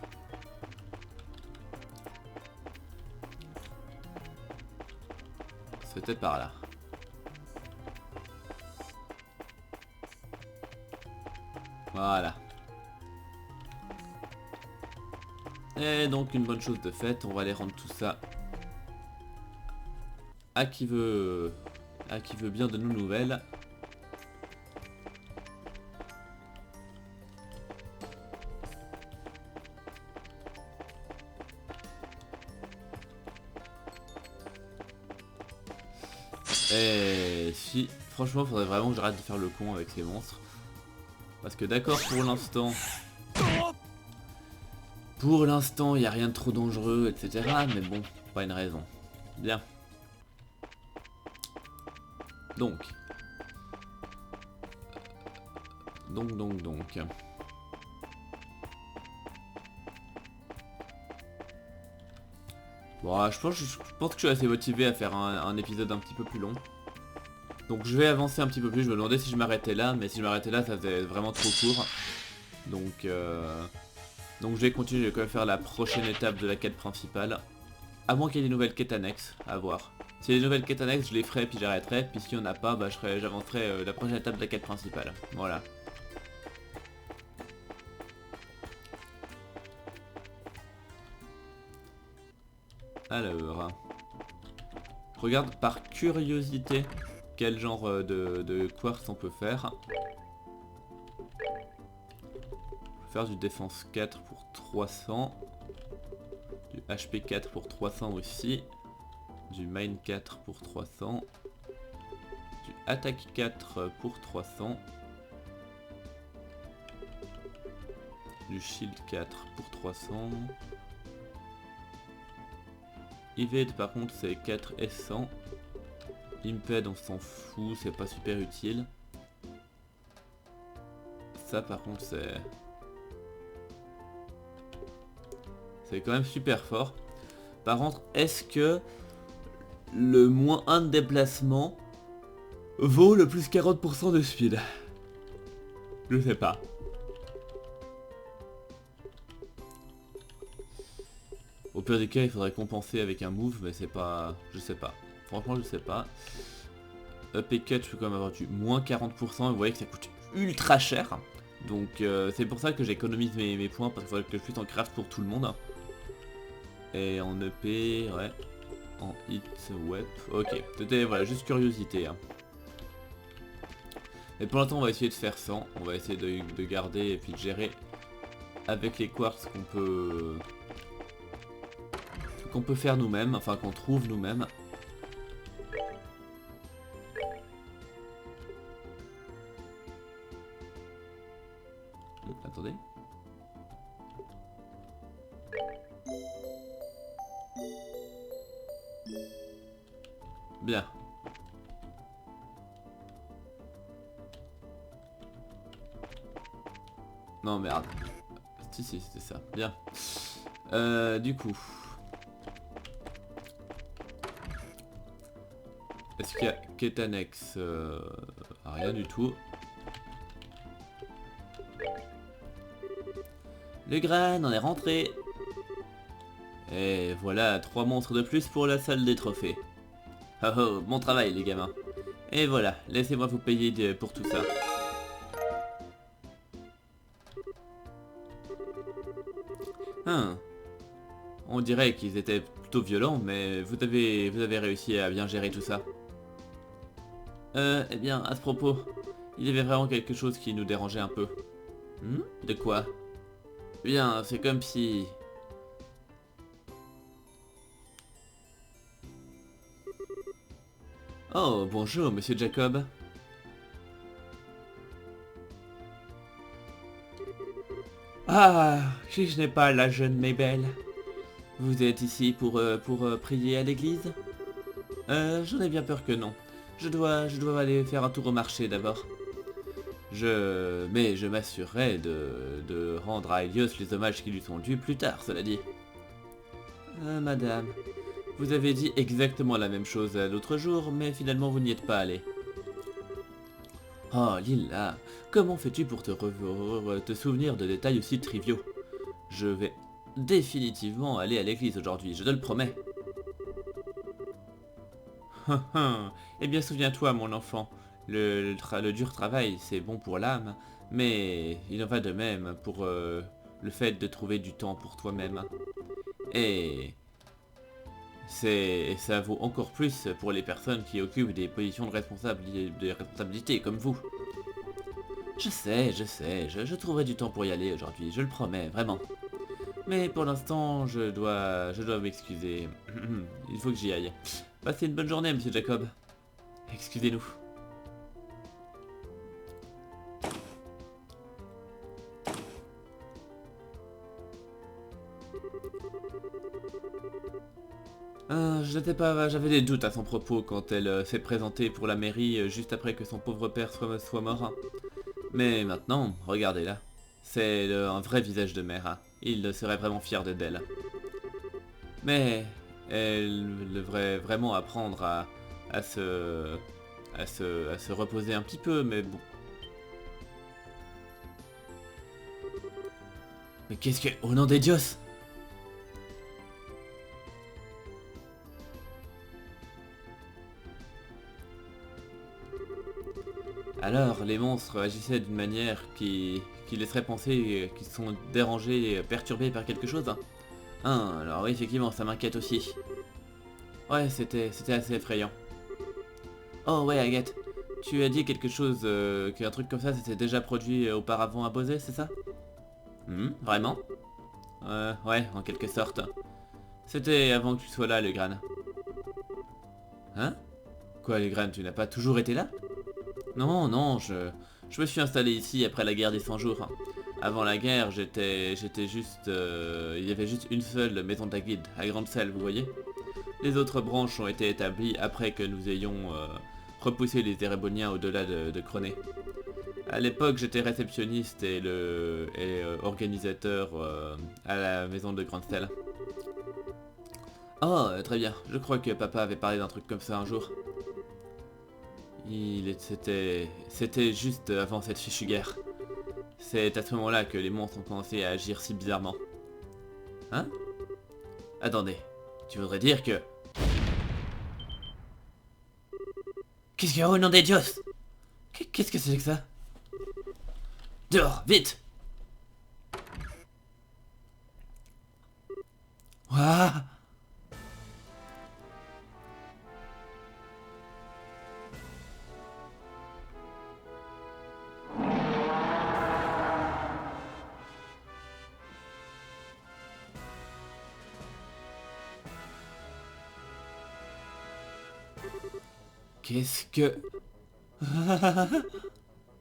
S1: C'était par là. Voilà. Et donc une bonne chose de faite, on va aller rendre tout ça à qui veut bien de nos nouvelles. Et si, franchement, faudrait vraiment que j'arrête de faire le con avec ces monstres. Parce que d'accord, pour l'instant, il n'y a rien de trop dangereux, etc. Mais bon, pas une raison. Bien. Donc. Bon, je pense que je suis assez motivé à faire un épisode un petit peu plus long. Donc je vais avancer un petit peu plus, je me demandais si je m'arrêtais là, mais si je m'arrêtais là, ça faisait vraiment trop court. Donc Donc je vais continuer, je vais quand même faire la prochaine étape de la quête principale. À moins qu'il y ait des nouvelles quêtes annexes, à voir. Si y a des nouvelles quêtes annexes, je les ferai puis j'arrêterai. Puis s'il n'y en a pas, bah j'avancerai la prochaine étape de la quête principale. Voilà. Alors... Je regarde par curiosité quel genre de quartz on peut faire. Faire du défense 4 pour 300, du HP 4 pour 300 aussi, du mine 4 pour 300, du attaque 4 pour 300, du shield 4 pour 300, evade par contre c'est 4 et 100, imped on s'en fout, c'est pas super utile, ça par contre c'est quand même super fort. Par contre, est-ce que le moins 1 de déplacement vaut le plus 40% de speed? Je sais pas. Au pire des cas, il faudrait compenser avec un move, mais c'est pas... Je sais pas. Franchement, je sais pas. Up et cut, je peux quand même avoir du moins 40%. Vous voyez que ça coûte ultra cher. Donc c'est pour ça que j'économise mes points, parce qu'il faudrait que je puisse en craft pour tout le monde. Et en EP, ouais. En hit, web. Ok, c'était voilà, juste curiosité. Hein. Et pour l'instant, on va essayer de faire 100. On va essayer de garder et puis de gérer avec les quartz qu'on peut faire nous-mêmes, enfin qu'on trouve nous-mêmes. Attendez. Bien. Non merde. Si c'était ça. Bien. Du coup. Est-ce qu'il y a quête annexe rien du tout. Le grain on est rentré. Et voilà, 3 monstres de plus pour la salle des trophées. Oh oh, bon travail les gamins. Et voilà, laissez-moi vous payer pour tout ça. On dirait qu'ils étaient plutôt violents, mais vous avez réussi à bien gérer tout ça. Eh bien, à ce propos, il y avait vraiment quelque chose qui nous dérangeait un peu. De quoi? Bien, c'est comme si... Oh, bonjour, monsieur Jacob. Ah, si je n'ai pas la jeune Mabel. Vous êtes ici pour prier à l'église? J'en ai bien peur que non. Je dois aller faire un tour au marché d'abord. Mais je m'assurerai de rendre à Helios les hommages qui lui sont dus plus tard, cela dit. Madame, vous avez dit exactement la même chose l'autre jour, mais finalement vous n'y êtes pas allé. Oh Lila, comment fais-tu pour te souvenir de détails aussi triviaux? Je vais définitivement aller à l'église aujourd'hui, je te le promets. Eh bien souviens-toi mon enfant, le dur travail c'est bon pour l'âme, mais il en va de même pour le fait de trouver du temps pour toi-même. Et ça vaut encore plus pour les personnes qui occupent des positions de responsabilité comme vous. Je sais, je trouverai du temps pour y aller aujourd'hui, je le promets, vraiment. Mais pour l'instant, je dois m'excuser. Il faut que j'y aille. Passez une bonne journée, monsieur Jacob. Excusez-nous. Je n'étais pas, j'avais des doutes à son propos quand elle s'est présentée pour la mairie juste après que son pauvre père soit mort. Mais maintenant, regardez-la. C'est un vrai visage de mère. Il serait vraiment fier d'elle. Mais elle devrait vraiment apprendre à se reposer un petit peu, mais bon. Mais qu'est-ce que... Au nom des dios! Alors, les monstres agissaient d'une manière qui laisserait penser qu'ils sont dérangés et perturbés par quelque chose, hein. Alors oui, effectivement, ça m'inquiète aussi. Ouais, c'était assez effrayant. Oh ouais, Agathe, tu as dit quelque chose, qu'un truc comme ça s'était déjà produit auparavant à Bosé, c'est ça? Vraiment? Ouais, en quelque sorte. C'était avant que tu sois là, le Gran. Hein? Quoi, les Gran, tu n'as pas toujours été là? Non, je me suis installé ici après la guerre des 100 jours. Avant la guerre, j'étais juste... il y avait juste une seule maison d'Aguide, à Grande Salle, vous voyez? Les autres branches ont été établies après que nous ayons repoussé les Éréboniens au-delà de Croné. À l'époque, j'étais réceptionniste et organisateur à la maison de Grande Salle. Oh, très bien. Je crois que papa avait parlé d'un truc comme ça un jour. C'était juste avant cette fichue guerre. C'est à ce moment-là que les monstres ont commencé à agir si bizarrement. Hein? Attendez, tu voudrais dire que... Qu'est-ce qu'il y a au nom des dios? Qu'est-ce que c'est que ça? Dehors, vite! Ouah! Qu'est-ce que...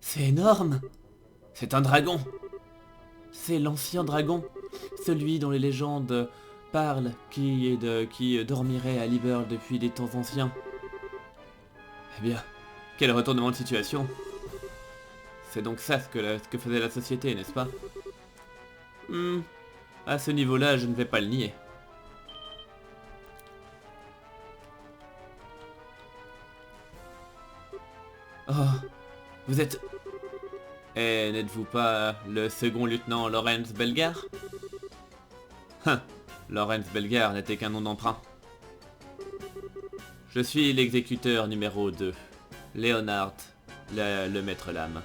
S1: C'est énorme! C'est un dragon! C'est l'ancien dragon, celui dont les légendes parlent, qui dormirait à Liberl depuis des temps anciens. Eh bien, quel retournement de situation! C'est donc ça ce que faisait la société, n'est-ce pas? À ce niveau-là, je ne vais pas le nier. Oh, vous êtes... Et n'êtes-vous pas le second lieutenant Lorenz Belgar? Lorenz Belgar n'était qu'un nom d'emprunt. Je suis l'exécuteur numéro 2, Leonard, le maître lame.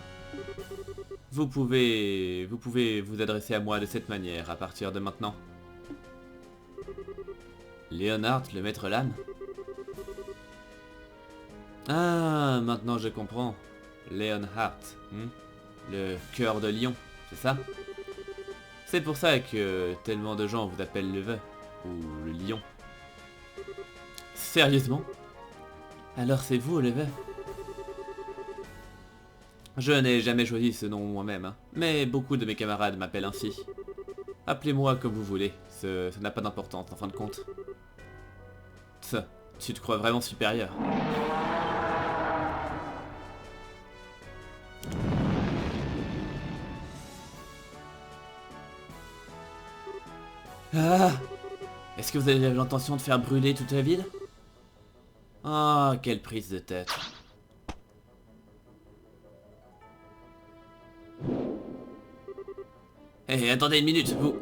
S1: Vous pouvez vous adresser à moi de cette manière à partir de maintenant. Leonard, le maître lame? Ah, maintenant je comprends. Leonhardt, le cœur de lion, c'est ça? C'est pour ça que tellement de gens vous appellent le vœu, ou le lion. Sérieusement? Alors c'est vous le vœu? Je n'ai jamais choisi ce nom moi-même, hein, mais beaucoup de mes camarades m'appellent ainsi. Appelez-moi comme vous voulez, ça n'a pas d'importance en fin de compte. Ça, tu te crois vraiment supérieur. Ah! Est-ce que vous avez l'intention de faire brûler toute la ville? Ah, quelle prise de tête. Hé, attendez une minute, vous...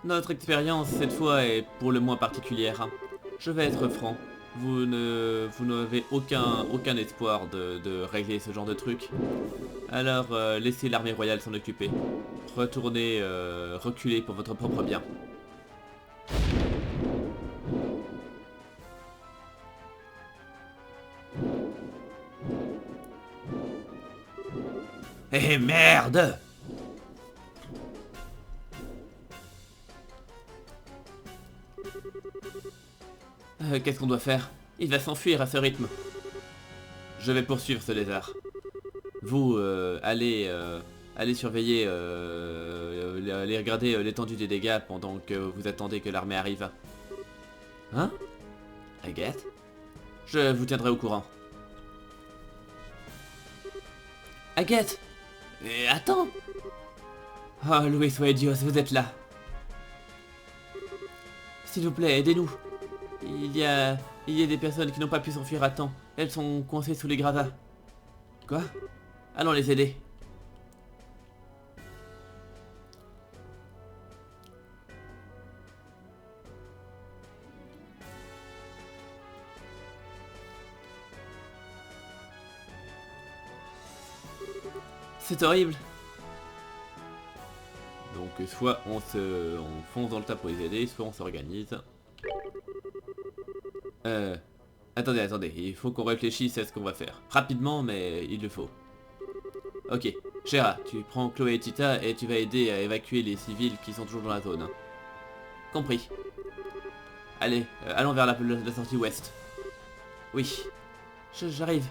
S1: Notre expérience, cette fois, est pour le moins particulière, hein. Je vais être franc. Vous n'avez aucun espoir de régler ce genre de truc. Alors, laissez l'armée royale s'en occuper. Retournez, reculez pour votre propre bien. Eh merde! Qu'est-ce qu'on doit faire? Il va s'enfuir à ce rythme. Je vais poursuivre ce lézard. Vous, allez surveiller, allez regarder l'étendue des dégâts pendant que vous attendez que l'armée arrive. Hein? Agathe? Je vous tiendrai au courant. Agathe! Attends! Oh, Louis Dios, vous êtes là. S'il vous plaît, aidez-nous. Il y a des personnes qui n'ont pas pu s'enfuir à temps. Elles sont coincées sous les gravats. Quoi? Allons les aider. C'est horrible. Donc soit on fonce dans le tas pour les aider, soit on s'organise. Attendez, il faut qu'on réfléchisse à ce qu'on va faire. Rapidement, mais il le faut. Ok, Shera, tu prends Chloé et Tita et tu vas aider à évacuer les civils qui sont toujours dans la zone. Compris. Allez, allons vers la sortie ouest. Oui, j'arrive.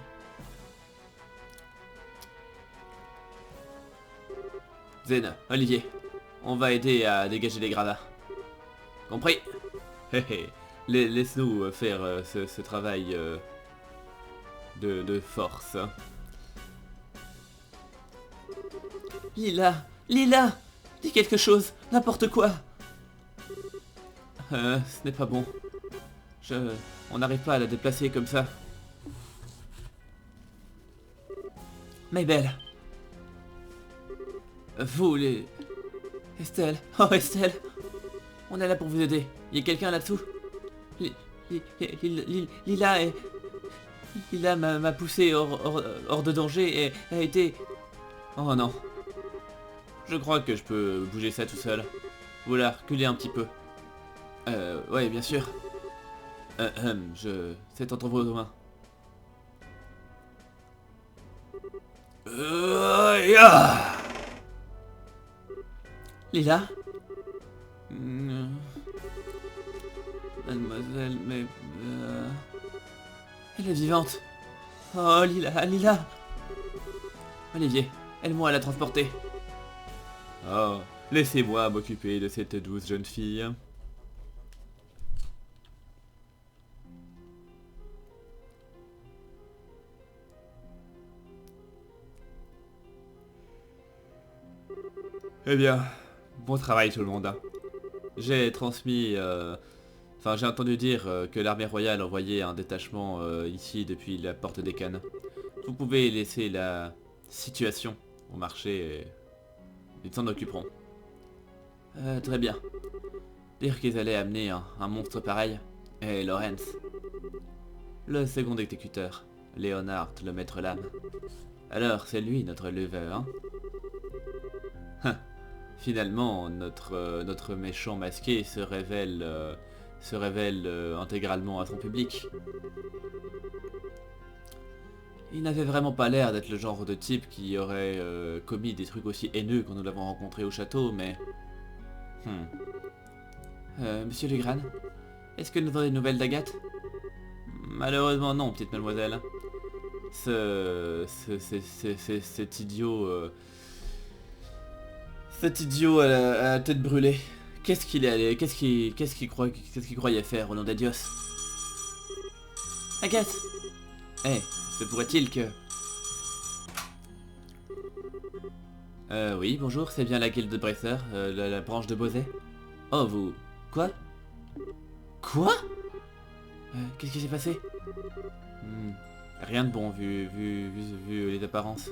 S1: Zen, Olivier, on va aider à dégager les gravats. Compris? Laisse-nous faire ce travail de force. Lila, dis quelque chose, n'importe quoi. Ce n'est pas bon. On n'arrive pas à la déplacer comme ça. Mabel. Vous, les... Estelle. Oh, Estelle. On est là pour vous aider. Il y a quelqu'un là-dessous? Lila est... Lila m'a poussé hors de danger et a été... Oh non. Je crois que je peux bouger ça tout seul. Voilà, reculer un petit peu. Ouais, bien sûr. C'est entre vos mains. Lila? Mademoiselle, mais... Elle est vivante. Oh, Lila. Olivier, aide-moi à la transporter. Oh, laissez-moi m'occuper de cette douce jeune fille. Eh bien, bon travail tout le monde. J'ai transmis... Enfin, j'ai entendu dire que l'armée royale envoyait un détachement ici depuis la porte des Cannes. Vous pouvez laisser la situation au marché et ils s'en occuperont. Très bien. Dire qu'ils allaient amener un monstre pareil. Et Lorenz. Le second exécuteur. Léonard, le maître lame. Alors, c'est lui notre lever, hein? Finalement, notre méchant masqué se révèle intégralement à son public. Il n'avait vraiment pas l'air d'être le genre de type qui aurait commis des trucs aussi haineux quand nous l'avons rencontré au château, mais... Monsieur Legrand, est-ce que nous avons des nouvelles d'Agathe? Malheureusement non, petite mademoiselle. Cet idiot... Cet idiot à la tête brûlée. Qu'est-ce qu'il croyait faire au nom des dieux? Agathe! Se pourrait-il que... Oui, bonjour, c'est bien la guilde de Bresser, la branche de Beauzet. Oh, vous... Quoi? Quoi? Qu'est-ce qui s'est passé? Rien de bon, vu les apparences.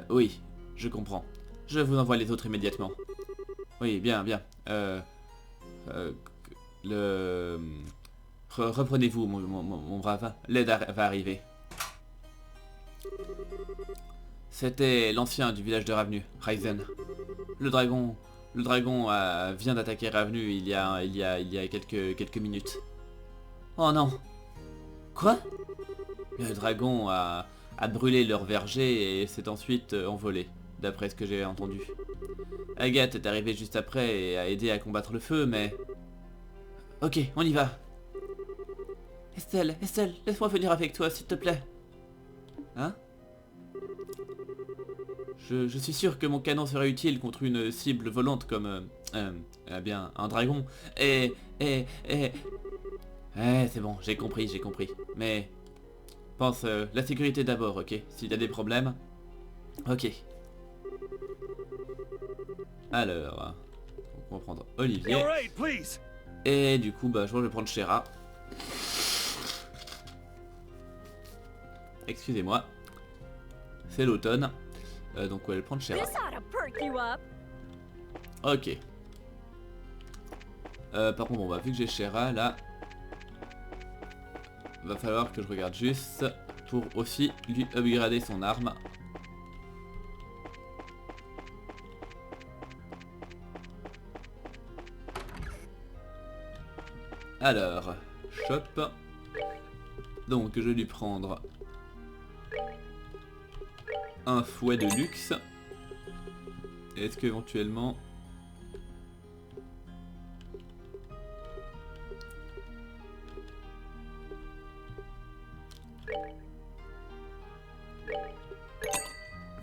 S1: Oui, je comprends. Je vous envoie les autres immédiatement. Oui, bien. Reprenez-vous, mon brave. L'aide va arriver. C'était l'ancien du village de Ravenu, Ryzen. Le dragon vient d'attaquer Ravenu il y a quelques minutes. Oh non. Quoi? Le dragon a brûlé leur verger et s'est ensuite envolé, d'après ce que j'ai entendu. Agathe est arrivée juste après et a aidé à combattre le feu, mais... Ok, on y va. Estelle, laisse-moi venir avec toi, s'il te plaît. Hein? Je suis sûr que mon canon serait utile contre une cible volante comme... bien, un dragon. C'est bon, j'ai compris. Mais... pense, la sécurité d'abord, ok? S'il y a des problèmes... Ok. Alors... on va prendre Olivier. Et du coup, bah, je vais prendre Shera. Excusez-moi. C'est l'automne. Donc on va le prendre Shera. Ok. Par contre, bon, bah, vu que j'ai Shera, là... va falloir que je regarde juste pour aussi lui upgrader son arme. Alors, shop. Donc je vais lui prendre un fouet de luxe. Est-ce qu'éventuellement...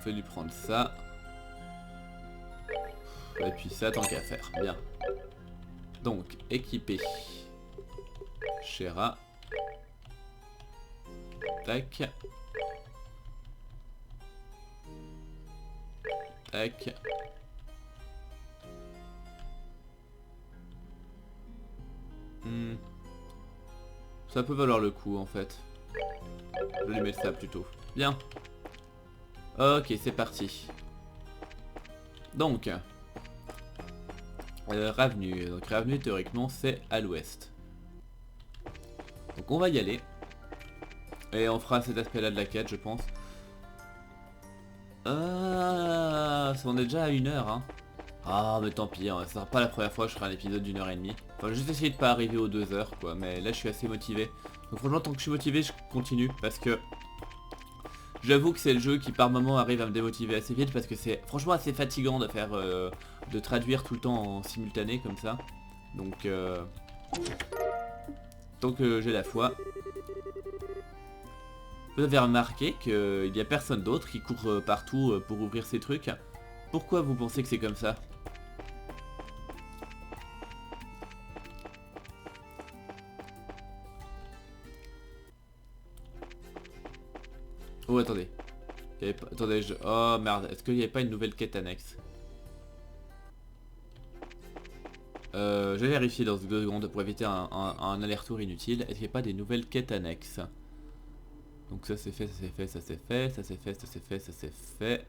S1: je vais lui prendre ça. Et puis ça, tant qu'à faire. Bien. Donc, équipé. Shera. Tac. Tac. Ça peut valoir le coup en fait. Je vais lui mettre ça plutôt. Bien. Ok, c'est parti. Donc, Ravenu. Donc Ravenu théoriquement c'est à l'ouest. Donc on va y aller. Et on fera cet aspect là de la quête je pense. Ah, ça en est déjà à 1 heure hein. Ah mais tant pis, hein. Ça sera pas la première fois que je ferai un épisode d'1 h 30. Enfin juste essayer de pas arriver aux 2 heures quoi. Mais là je suis assez motivé. Donc franchement tant que je suis motivé je continue. Parce que j'avoue que c'est le jeu qui par moment arrive à me démotiver assez vite. Parce que c'est franchement assez fatigant de faire de traduire tout le temps en simultané comme ça. Donc tant que j'ai la foi. Vous avez remarqué qu'il n'y a personne d'autre qui court partout pour ouvrir ces trucs. Pourquoi vous pensez que c'est comme ça? Oh attendez. Attendez, oh merde, est-ce qu'il n'y avait pas une nouvelle quête annexe? Je vais vérifier dans 2 secondes pour éviter un aller-retour inutile. Est-ce qu'il n'y a pas des nouvelles quêtes annexes? Donc ça c'est fait, ça c'est fait, ça c'est fait, ça c'est fait, ça c'est fait, ça c'est fait.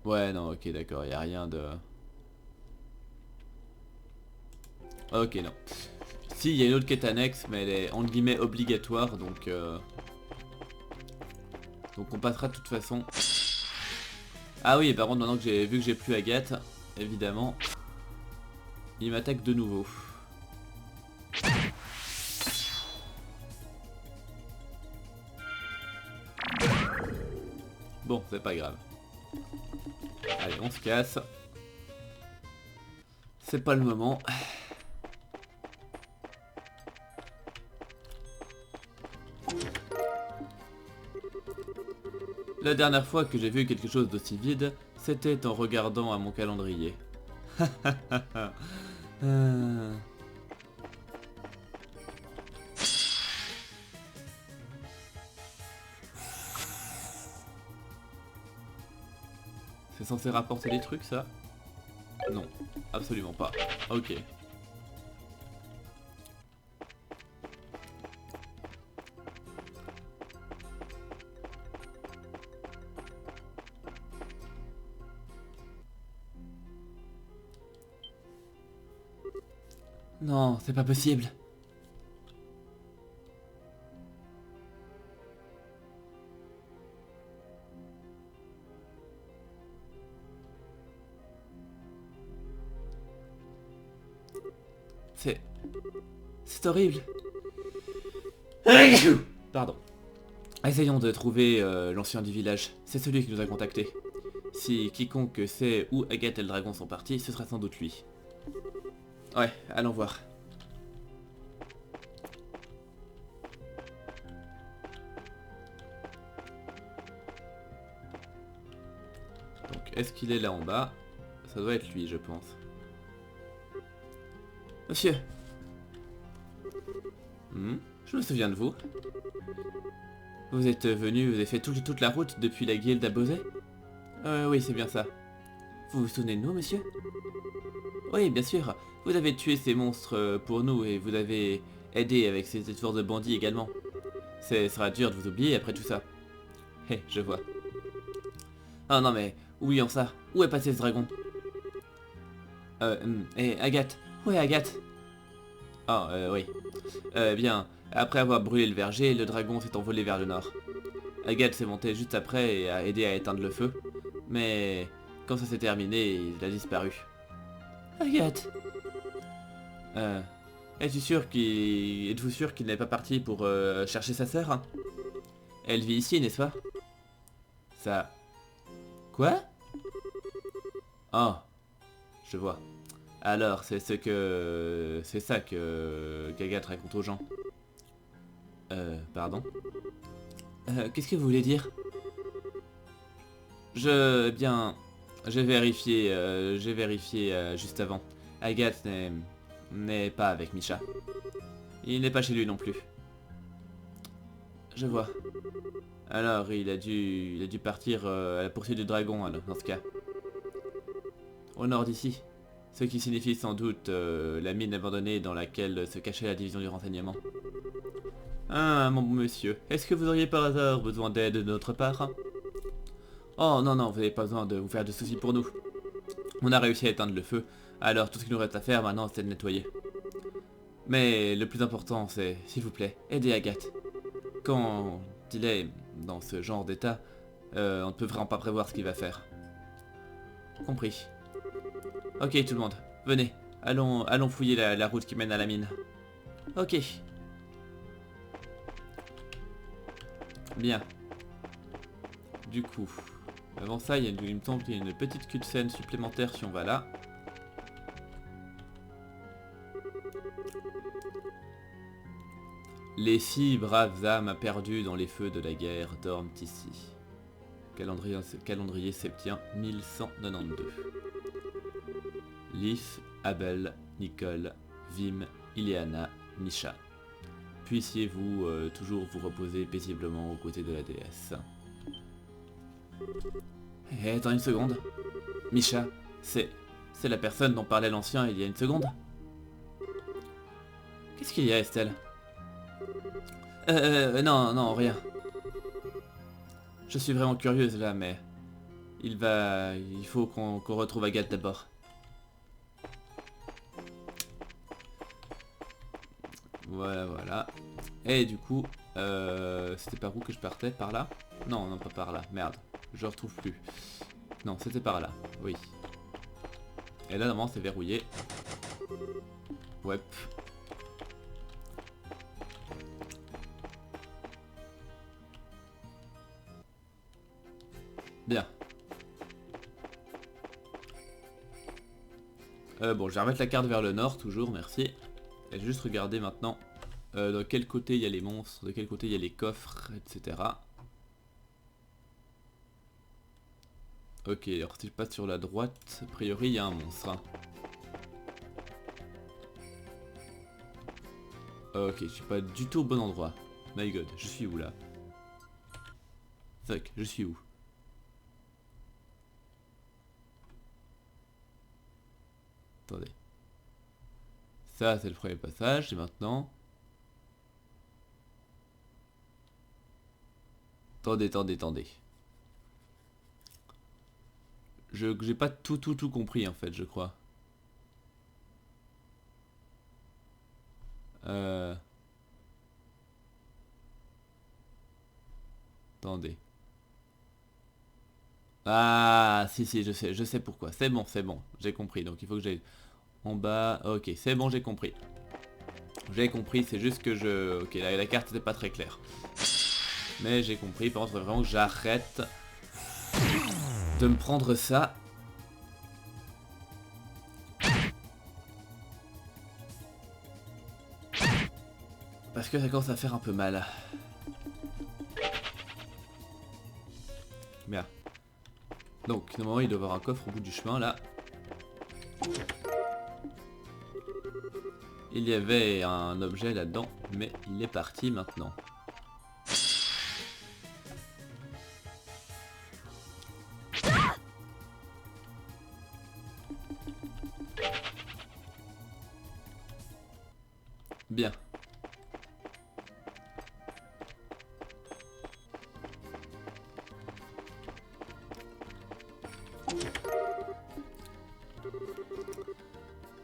S1: Ouais non ok d'accord, il n'y a rien de... Ok non. Si, il y a une autre quête annexe, mais elle est entre guillemets obligatoire, donc on passera de toute façon. Ah oui, et par contre maintenant que j'ai vu que j'ai plus Agathe, évidemment, il m'attaque de nouveau. Bon, c'est pas grave. Allez, on se casse. C'est pas le moment. La dernière fois que j'ai vu quelque chose d'aussi vide, c'était en regardant à mon calendrier. C'est censé rapporter des trucs ça? Non, absolument pas. Ok. Non, c'est pas possible. C'est horrible. Pardon. Essayons de trouver l'ancien du village. C'est celui qui nous a contactés. Si quiconque sait où Agathe et le dragon sont partis, ce sera sans doute lui. Ouais, allons voir. Donc, est-ce qu'il est là en bas? Ça doit être lui, je pense. Monsieur. Je me souviens de vous. Vous êtes venu, vous avez fait toute la route depuis la guilde à Bosé? Oui, c'est bien ça. Vous vous souvenez de nous, monsieur? Oui, bien sûr. Vous avez tué ces monstres pour nous et vous avez aidé avec ces efforts de bandits également. Ce sera dur de vous oublier après tout ça. Hé, je vois. Ah non mais, oublions ça. Où est passé ce dragon? Agathe. Où est Agathe? Ah, oui. Bien, après avoir brûlé le verger, le dragon s'est envolé vers le nord. Agathe s'est montée juste après et a aidé à éteindre le feu. Mais quand ça s'est terminé, il a disparu. Agathe. Êtes-vous sûr qu'il n'est pas parti pour chercher sa sœur, hein? Elle vit ici, n'est-ce pas? Ça... Quoi? Oh, je vois. Alors, c'est ça que qu'Agathe raconte aux gens. Pardon? Qu'est-ce que vous voulez dire? Eh bien, j'ai vérifié juste avant. Agathe n'est pas avec Misha. Il n'est pas chez lui non plus. Je vois. Alors, il a dû partir à la poursuite du dragon, alors, dans ce cas. Au nord d'ici. Ce qui signifie sans doute la mine abandonnée dans laquelle se cachait la division du renseignement. Ah, mon bon monsieur, est-ce que vous auriez par hasard besoin d'aide de notre part? Oh non, non, vous n'avez pas besoin de vous faire de soucis pour nous. On a réussi à éteindre le feu, alors tout ce qu'il nous reste à faire maintenant, c'est de nettoyer. Mais le plus important, c'est, s'il vous plaît, aidez Agathe. Quand il est dans ce genre d'état, on ne peut vraiment pas prévoir ce qu'il va faire. Compris. Ok tout le monde, venez, allons fouiller la route qui mène à la mine. Ok. Bien. Du coup, avant ça, il me semble qu'il y a une petite cutscene supplémentaire si on va là. Les 6 braves âmes perdues dans les feux de la guerre dorment ici. Calendrier septien 1192. Lys, Abel, Nicole, Vim, Ileana, Misha. Puissiez-vous toujours vous reposer paisiblement aux côtés de la déesse. Hé, attends une seconde. Misha, c'est la personne dont parlait l'ancien il y a une seconde. Qu'est-ce qu'il y a, Estelle? Non, non, rien. Je suis vraiment curieuse là, mais... Il faut qu'on retrouve Agathe d'abord. Voilà, voilà. Et du coup, c'était par où que je partais? Par là? Non, non, pas par là. Merde, je retrouve plus. Non, c'était par là, oui. Et là, normalement, c'est verrouillé. Ouais. Bien. Bon, je vais remettre la carte vers le nord, toujours, merci. Et je vais juste regarder maintenant de quel côté il y a les monstres, de quel côté il y a les coffres, etc. Ok, alors si je passe sur la droite, a priori il y a un monstre. Hein. Ok, je suis pas du tout au bon endroit. My god, je suis où là? Fuck, je suis où? Attendez. Ça, c'est le premier passage, et maintenant... Attendez. J'ai pas tout compris, en fait, je crois. Attendez. Ah, si, je sais pourquoi. C'est bon, j'ai compris. Donc il faut que j'aille en bas. Ok, c'est bon, j'ai compris. J'ai compris, c'est juste que je... Ok, la carte n'était pas très claire. Mais j'ai compris, par contre, il faut vraiment que j'arrête de me prendre ça. Parce que ça commence à faire un peu mal. Bien. Donc, normalement, il doit y avoir un coffre au bout du chemin, là. Il y avait un objet là-dedans, mais il est parti maintenant. Bien.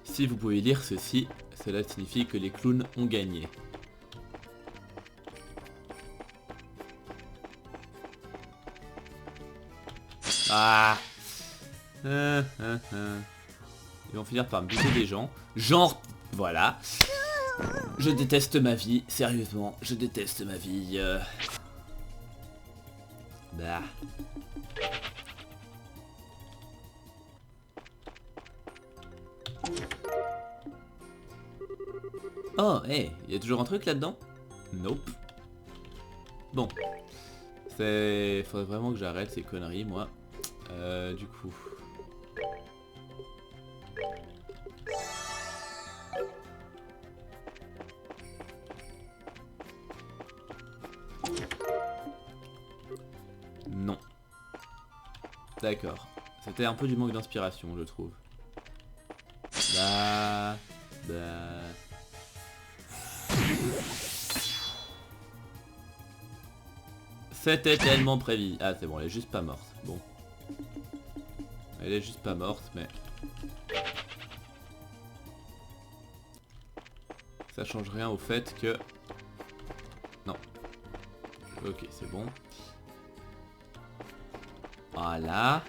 S1: Si vous pouvez lire ceci, cela signifie que les clowns ont gagné. Ah. Il Ils vont finir par me buter des gens. Genre, voilà. Je déteste ma vie, sérieusement, je déteste ma vie. Bah. Oh, hey, il y a toujours un truc là-dedans? Nope. Bon. Faudrait vraiment que j'arrête ces conneries, moi. Du coup... Non. D'accord. C'était un peu du manque d'inspiration, je trouve. Bah... C'était tellement prévu. Ah c'est bon, elle est juste pas morte. Bon. Elle est juste pas morte, mais... Ça change rien au fait que... Non. Ok, c'est bon. Voilà.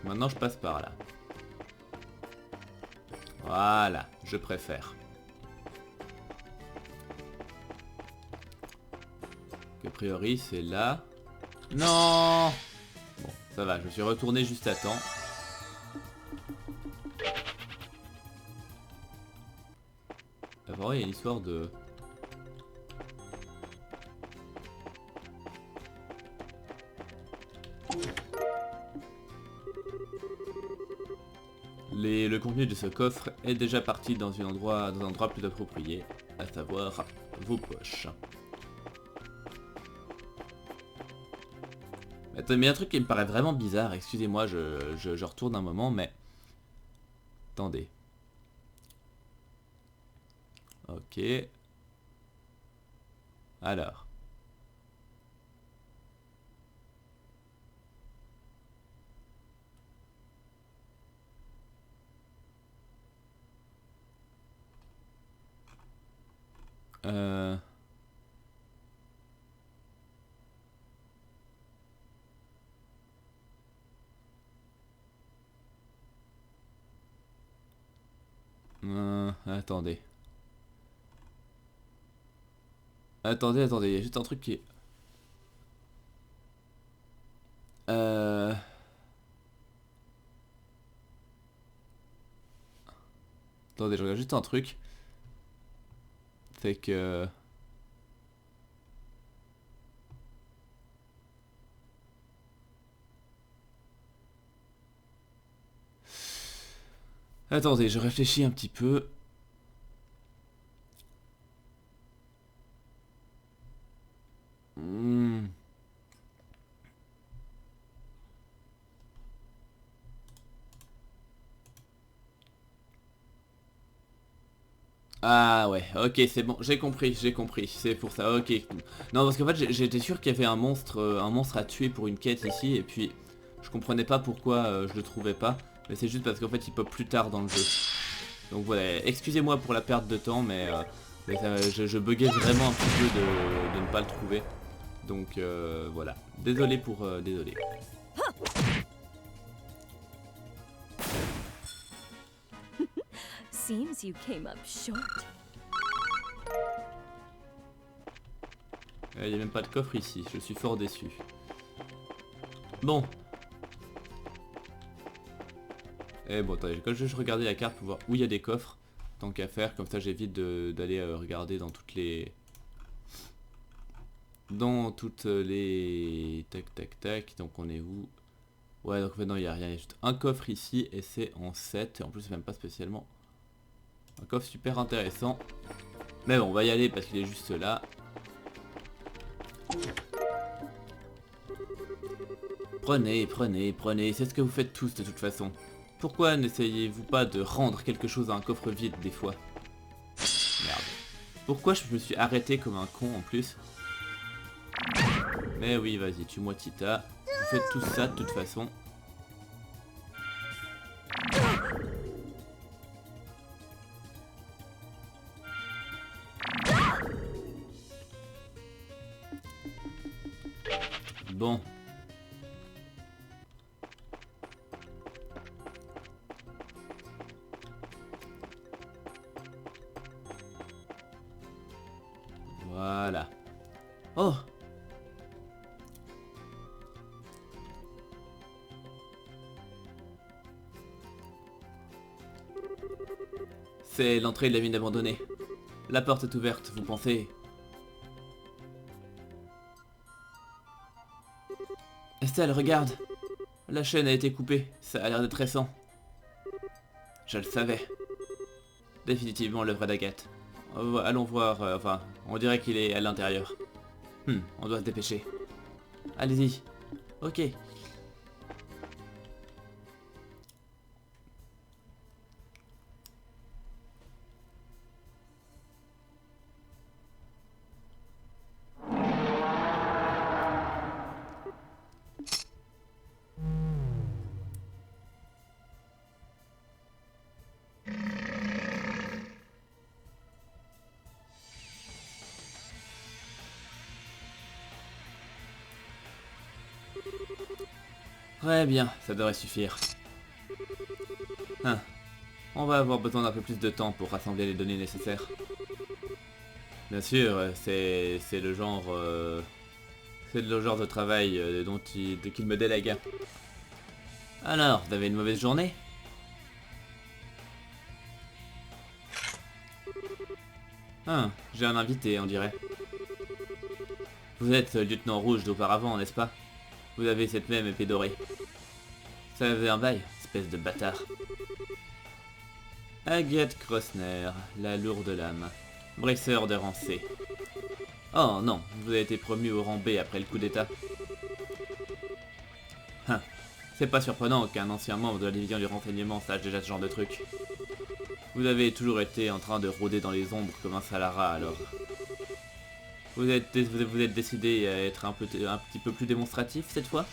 S1: Maintenant je passe par là. Voilà, je préfère. A priori c'est là. Non. Bon, ça va, je me suis retourné juste à temps. D'abord il y a une histoire de... Le contenu de ce coffre est déjà parti dans un endroit plus approprié, à savoir vos poches. Attends, mais il y a un truc qui me paraît vraiment bizarre, excusez-moi, je retourne un moment, mais... Attendez. Ok. Alors. Euh... Attendez. Attendez, il y a juste un truc qui est... Attendez, je regarde juste un truc. C'est que... Attendez, je réfléchis un petit peu. Hmm. Ah ouais, ok, c'est bon, j'ai compris, c'est pour ça, ok. Non, parce qu'en fait, j'étais sûr qu'il y avait un monstre à tuer pour une quête ici, et puis je comprenais pas pourquoi je le trouvais pas, mais c'est juste parce qu'en fait, il pop plus tard dans le jeu. Donc voilà, excusez-moi pour la perte de temps, mais je buguais vraiment un petit peu de ne pas le trouver. Donc voilà, désolé pour... désolé.
S3: Seems you came up short.
S1: Il n'y a même pas de coffre ici, je suis fort déçu. Bon. Eh bon, attendez, quand je regardais la carte pour voir où il y a des coffres, tant qu'à faire, comme ça j'évite d'aller regarder dans toutes les... Tac, tac, tac, donc on est où? Ouais, donc maintenant il n'y a rien, il y a juste un coffre ici, et c'est en 7, et en plus c'est même pas spécialement... Un coffre super intéressant. Mais bon, on va y aller parce qu'il est juste là. Prenez, c'est ce que vous faites tous de toute façon. Pourquoi n'essayez-vous pas de rendre quelque chose à un coffre vide des fois? Merde. Pourquoi je me suis arrêté comme un con en plus? Mais oui, vas-y, tue-moi Tita. Vous faites tout ça de toute façon. Bon. Voilà. Oh! C'est l'entrée de la mine abandonnée. La porte est ouverte, vous pensez? Estelle, regarde! La chaîne a été coupée, ça a l'air d'être récent. Je le savais. Définitivement l'œuvre d'Agathe. Allons voir, enfin, on dirait qu'il est à l'intérieur. On doit se dépêcher. Allez-y. Ok. Très bien, ça devrait suffire. On va avoir besoin d'un peu plus de temps pour rassembler les données nécessaires. Bien sûr, c'est le genre... c'est le genre de travail qu'il me délègue. Alors, vous avez une mauvaise journée? J'ai un invité, on dirait. Vous êtes lieutenant rouge d'auparavant, n'est-ce pas? Vous avez cette même épée dorée. Ça avait un bail, espèce de bâtard. Agathe Crossner, la lourde lame. Bresseur de rang C. Oh non, vous avez été promu au rang B après le coup d'état. C'est pas surprenant qu'un ancien membre de la division du renseignement sache déjà ce genre de truc. Vous avez toujours été en train de rôder dans les ombres comme un Salara alors. Vous êtes décidé à être un petit peu plus démonstratif cette fois?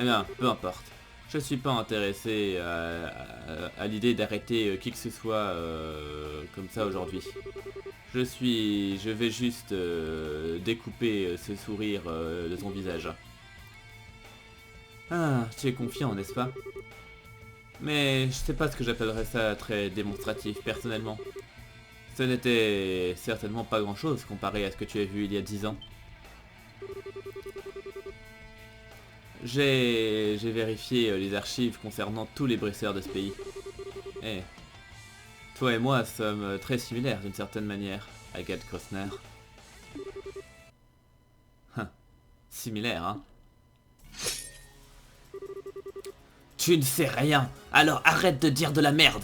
S1: Eh bien, peu importe. Je suis pas intéressé à l'idée d'arrêter qui que ce soit comme ça aujourd'hui. Je vais juste découper ce sourire de son visage. Tu es confiant, n'est-ce pas? Mais je sais pas ce que j'appellerais ça très démonstratif, personnellement. Ce n'était certainement pas grand-chose comparé à ce que tu as vu il y a 10 ans. J'ai vérifié les archives concernant tous les bresseurs de ce pays. Et toi et moi sommes très similaires d'une certaine manière, Agathe Crossner. Similaires, hein? Tu ne sais rien, alors arrête de dire de la merde!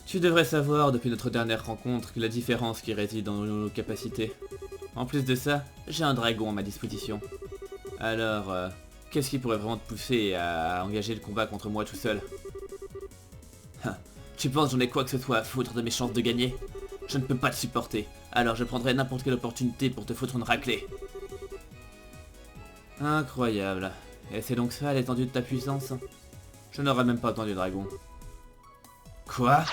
S1: Tu devrais savoir depuis notre dernière rencontre que la différence qui réside dans nos capacités. En plus de ça, j'ai un dragon à ma disposition. Alors, qu'est-ce qui pourrait vraiment te pousser à engager le combat contre moi tout seul? Tu penses j'en ai quoi que ce soit à foutre de mes chances de gagner? Je ne peux pas te supporter, alors je prendrai n'importe quelle opportunité pour te foutre une raclée. Incroyable. Et c'est donc ça l'étendue de ta puissance? Je n'aurais même pas attendu dragon. Quoi?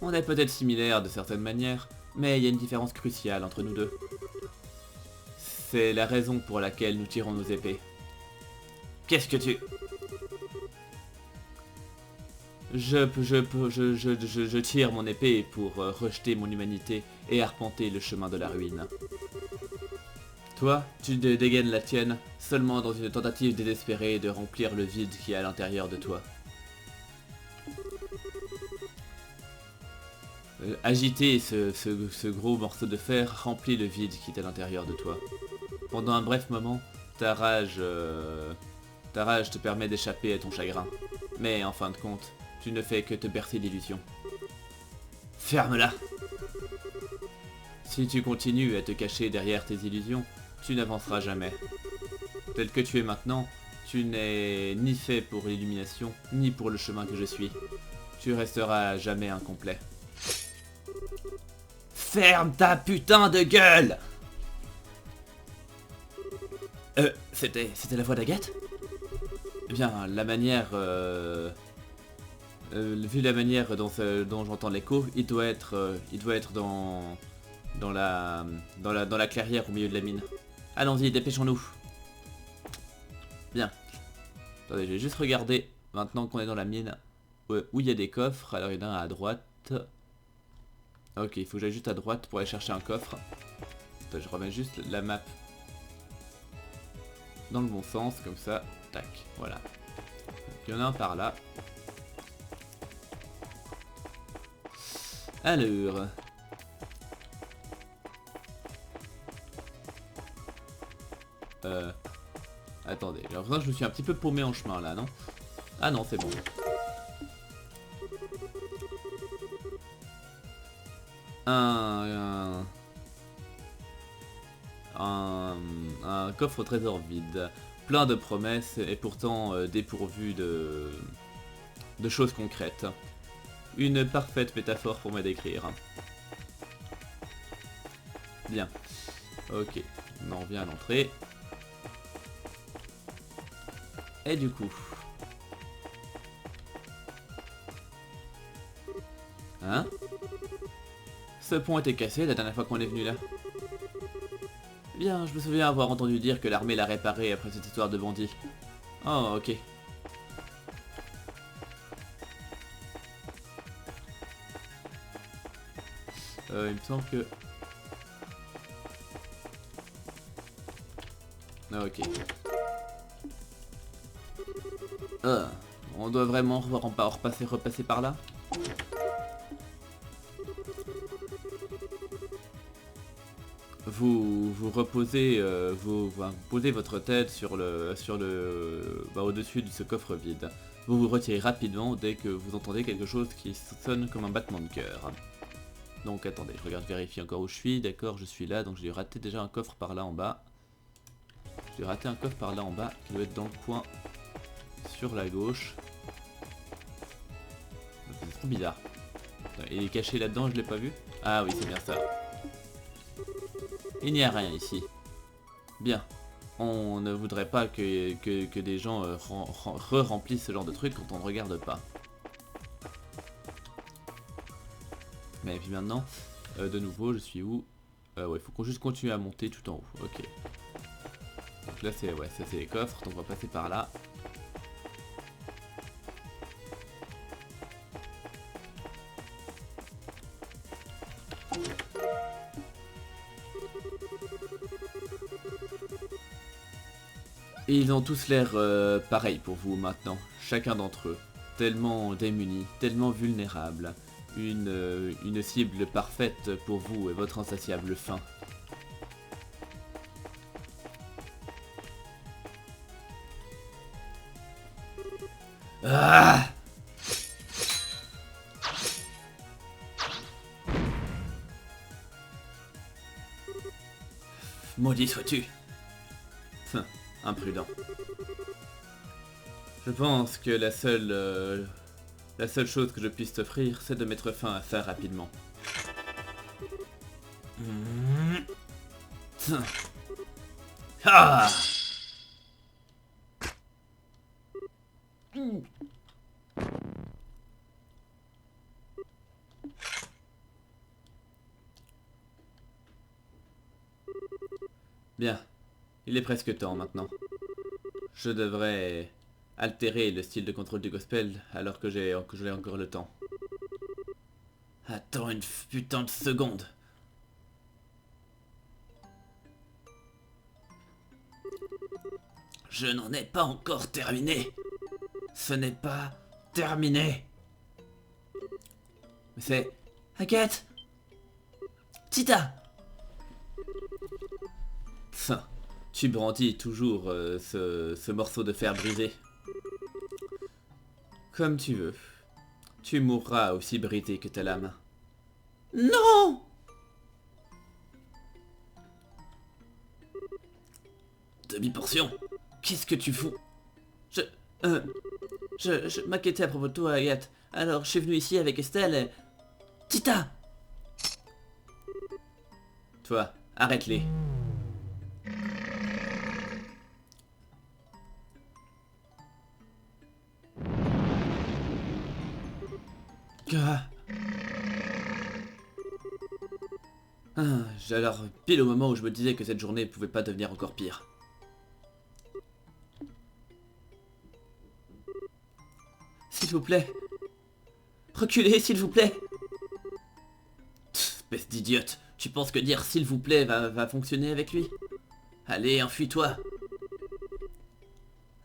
S1: On est peut-être similaires de certaines manières, mais il y a une différence cruciale entre nous deux. C'est la raison pour laquelle nous tirons nos épées. Qu'est-ce que tu... Je tire mon épée pour rejeter mon humanité et arpenter le chemin de la ruine. Toi, tu dégaines la tienne seulement dans une tentative désespérée de remplir le vide qui est à l'intérieur de toi. Agiter ce gros morceau de fer remplit le vide qui est à l'intérieur de toi. Pendant un bref moment, ta rage te permet d'échapper à ton chagrin. Mais en fin de compte, tu ne fais que te bercer d'illusions. Ferme-la! Si tu continues à te cacher derrière tes illusions, tu n'avanceras jamais. Tel que tu es maintenant, tu n'es ni fait pour l'illumination, ni pour le chemin que je suis. Tu resteras jamais incomplet. Ferme ta putain de gueule! C'était la voix d'Agathe? Eh bien, la manière... vu la manière dont j'entends l'écho, il doit être dans dans la clairière au milieu de la mine. Allons-y, dépêchons-nous. Bien. Attendez, je vais juste regarder, maintenant qu'on est dans la mine, où il y a des coffres. Alors il y en a un à droite. Ok, il faut que j'aille juste à droite pour aller chercher un coffre. Attends, je remets juste la map dans le bon sens, comme ça. Tac, voilà. Donc, il y en a un par là. Alors... Attendez, j'ai l'impression que je me suis un petit peu paumé en chemin là, non? Ah non, c'est bon. Un coffre au trésor vide, plein de promesses et pourtant dépourvu de choses concrètes. Une parfaite métaphore pour me décrire. Bien. Ok, on en revient à l'entrée. Et du coup... Hein? Ce pont était cassé la dernière fois qu'on est venu là. Bien, je me souviens avoir entendu dire que l'armée l'a réparé après cette histoire de bandits. Oh, ok. Il me semble que... Ah, ok. On doit vraiment repasser par là? Vous reposez, vous posez votre tête au-dessus de ce coffre vide. Vous vous retirez rapidement dès que vous entendez quelque chose qui sonne comme un battement de cœur. Donc attendez, je regarde, vérifier encore où je suis. D'accord, je suis là, donc j'ai raté déjà un coffre par là en bas. J'ai raté un coffre par là en bas qui doit être dans le coin sur la gauche. C'est trop bizarre. Il est caché là-dedans, je l'ai pas vu. Ah oui, c'est bien ça. Il n'y a rien ici. Bien. On ne voudrait pas que des gens remplissent ce genre de truc quand on ne regarde pas. Mais puis maintenant, de nouveau, je suis où? Ouais, il faut qu'on juste continue à monter tout en haut. Ok. Donc là, c'est ça c'est les coffres, donc on va passer par là. Et ils ont tous l'air pareil pour vous maintenant, chacun d'entre eux. Tellement démunis, tellement vulnérables. Une cible parfaite pour vous et votre insatiable faim. Ah! Maudit sois-tu. Imprudent. Je pense que la seule chose que je puisse t'offrir, c'est de mettre fin à ça rapidement. Ah! Bien. Il est presque temps maintenant. Je devrais altérer le style de contrôle du gospel alors que j'ai encore le temps. Attends une putain de seconde. Je n'en ai pas encore terminé. Ce n'est pas terminé. Mais c'est... Agathe! Tita! Tu brandis toujours ce morceau de fer brisé. Comme tu veux. Tu mourras aussi brisé que ta lame. Non! Demi-portion? Qu'est-ce que tu fous? Je m'inquiétais à propos de toi, Agathe. Alors je suis venu ici avec Estelle et... Tita! Toi, arrête-les. Alors, pile au moment où je me disais que cette journée pouvait pas devenir encore pire. S'il vous plaît. Reculez, s'il vous plaît. Espèce d'idiote. Tu penses que dire s'il vous plaît va fonctionner avec lui? Allez, enfuis-toi.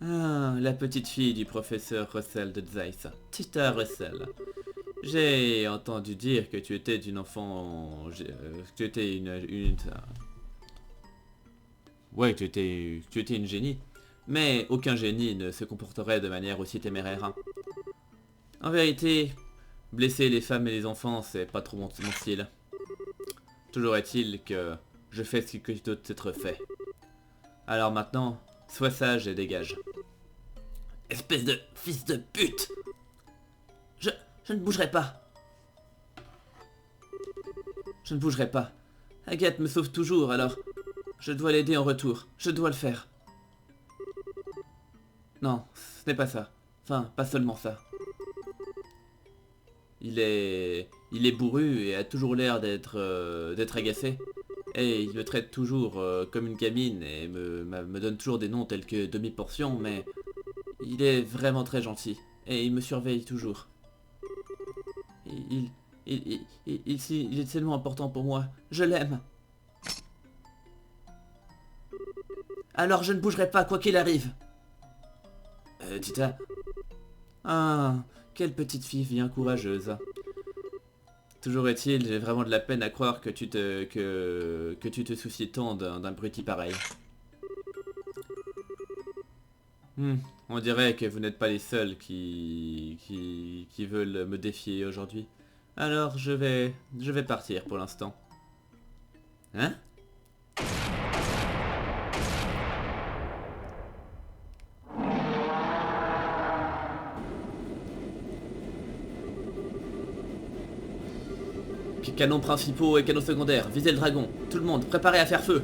S1: Ah, la petite fille du professeur Russell de Zeiss. Tita Russell. J'ai entendu dire que tu étais une enfant... que tu étais ouais, que tu étais une génie. Mais aucun génie ne se comporterait de manière aussi téméraire. Hein. En vérité, blesser les femmes et les enfants, c'est pas trop mon style. Toujours est-il que je fais ce qui doit être fait. Alors maintenant, sois sage et dégage. Espèce de fils de pute! Je ne bougerai pas. Je ne bougerai pas. Agathe me sauve toujours, alors je dois l'aider en retour. Je dois le faire. Non, ce n'est pas ça. Enfin, pas seulement ça. Il est bourru et a toujours l'air d'être agacé. Et il me traite toujours comme une gamine et me donne toujours des noms tels que demi-portion, mais il est vraiment très gentil. Et il me surveille toujours. Il est tellement important pour moi. Je l'aime. Alors je ne bougerai pas, quoi qu'il arrive. Tita. Ah, quelle petite fille bien courageuse. Toujours est-il, j'ai vraiment de la peine à croire que tu te soucies tant d'un abruti pareil. On dirait que vous n'êtes pas les seuls qui veulent me défier aujourd'hui. Alors je vais partir pour l'instant. Hein? Canons principaux et canons secondaires, visez le dragon. Tout le monde, préparez à faire feu.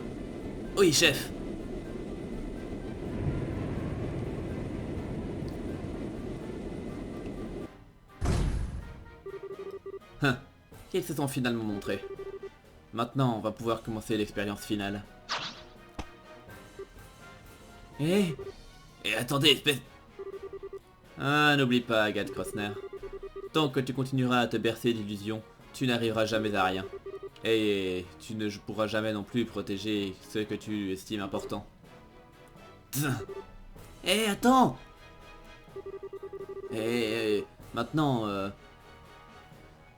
S1: Oui, chef. Ils se sont finalement montrés. Maintenant, on va pouvoir commencer l'expérience finale. Et attendez, espèce... Ah, n'oublie pas, Agathe Krosner. Tant que tu continueras à te bercer d'illusions, tu n'arriveras jamais à rien. Et tu ne pourras jamais non plus protéger ce que tu estimes important. Attends! Maintenant,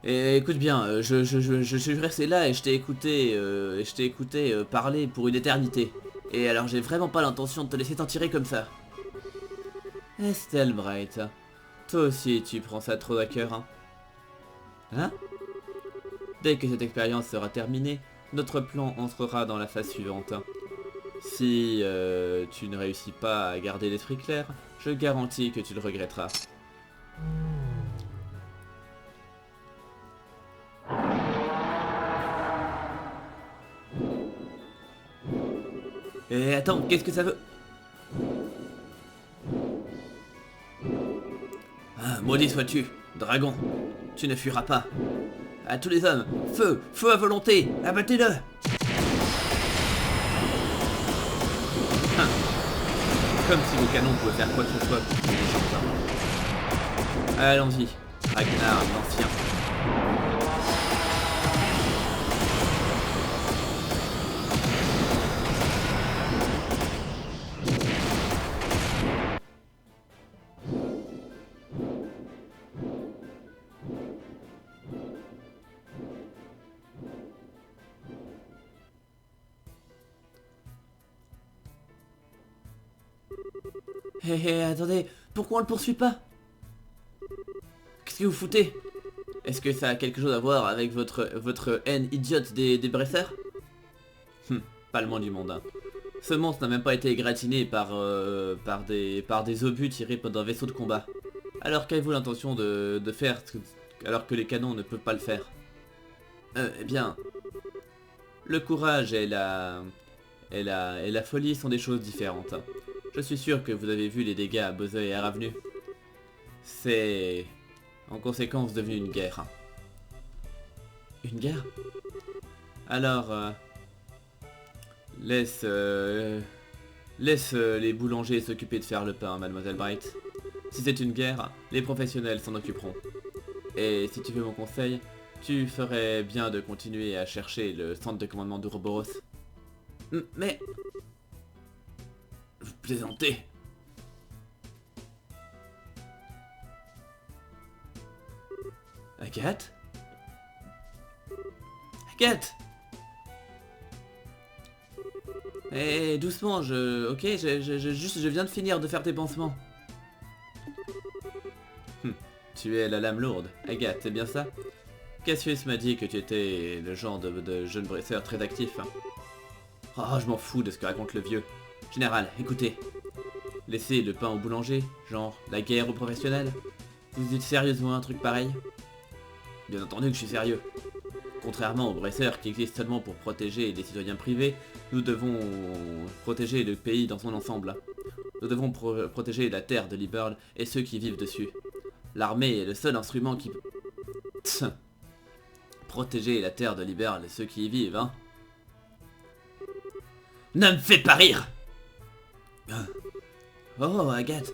S1: écoute bien, je suis resté là et je t'ai écouté, parler pour une éternité. Et alors j'ai vraiment pas l'intention de te laisser t'en tirer comme ça. Estelle Bright, toi aussi tu prends ça trop à cœur, hein? Hein? Dès que cette expérience sera terminée, notre plan entrera dans la phase suivante. Si tu ne réussis pas à garder l'esprit clair, je garantis que tu le regretteras. Attends, qu'est-ce que ça veut? Ah, maudit sois-tu, dragon, tu ne fuiras pas. À tous les hommes, feu, feu à volonté, abattez-le. Comme si vos canons pouvaient faire quoi que ce soit contre les gens. Allons-y, Ragnar l'ancien. Attendez, pourquoi on le poursuit pas? Qu'est-ce que vous foutez? Est-ce que ça a quelque chose à voir avec votre haine idiote des Bressers? Pas le moins du monde, hein. Ce monstre n'a même pas été égratigné par des obus tirés d'un vaisseau de combat. Alors qu'avez-vous l'intention de faire alors que les canons ne peuvent pas le faire? Eh bien, le courage et la folie sont des choses différentes. Je suis sûr que vous avez vu les dégâts à Bozeuil et à Ravenu. C'est en conséquence devenu une guerre. Une guerre? Alors, laisse les boulangers s'occuper de faire le pain, Mademoiselle Bright. Si c'est une guerre, les professionnels s'en occuperont. Et si tu veux mon conseil, tu ferais bien de continuer à chercher le centre de commandement d'Ouroboros. Mais... Vous plaisantez. Agathe? Agathe! Eh, doucement, ok, je viens de finir de faire tes pansements. Tu es la lame lourde. Agathe, c'est bien ça? Cassius m'a dit que tu étais le genre de jeune brasseur très actif. Oh, je m'en fous de ce que raconte le vieux. Général, écoutez. Laissez le pain au boulanger, genre la guerre aux professionnels. Vous dites sérieusement un truc pareil? Bien entendu que je suis sérieux. Contrairement aux brasseurs qui existent seulement pour protéger les citoyens privés, nous devons protéger le pays dans son ensemble. Nous devons protéger la terre de Liberl et ceux qui vivent dessus. L'armée est le seul instrument qui... Protéger la terre de Liberl et ceux qui y vivent, hein. Ne me fais pas rire! Oh, Agathe.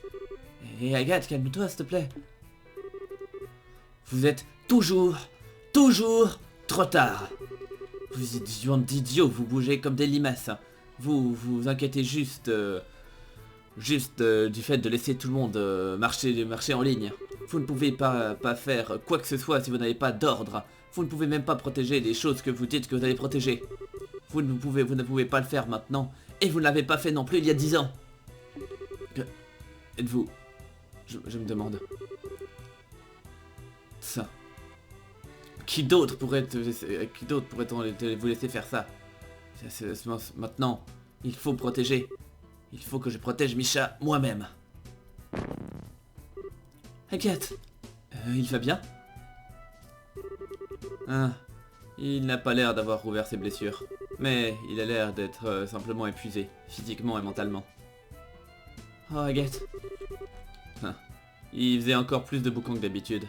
S1: Et Agathe, calme-toi, s'il te plaît. Vous êtes toujours trop tard. Vous êtes d'idiots, vous bougez comme des limaces. Vous vous inquiétez juste du fait de laisser tout le monde marcher en ligne. Vous ne pouvez pas faire quoi que ce soit si vous n'avez pas d'ordre. Vous ne pouvez même pas protéger les choses que vous dites que vous allez protéger. Vous ne pouvez pas le faire maintenant. Et vous ne l'avez pas fait non plus il y a 10 ans. Êtes-vous... Je me demande... Ça... Qui d'autre pourrait vous laisser faire ça? Maintenant, il faut protéger. Il faut que je protège Misha moi-même. Agathe, il va bien? Ah, il n'a pas l'air d'avoir rouvert ses blessures. Mais il a l'air d'être simplement épuisé, physiquement et mentalement. Oh, Agathe. Ah, il faisait encore plus de boucans que d'habitude.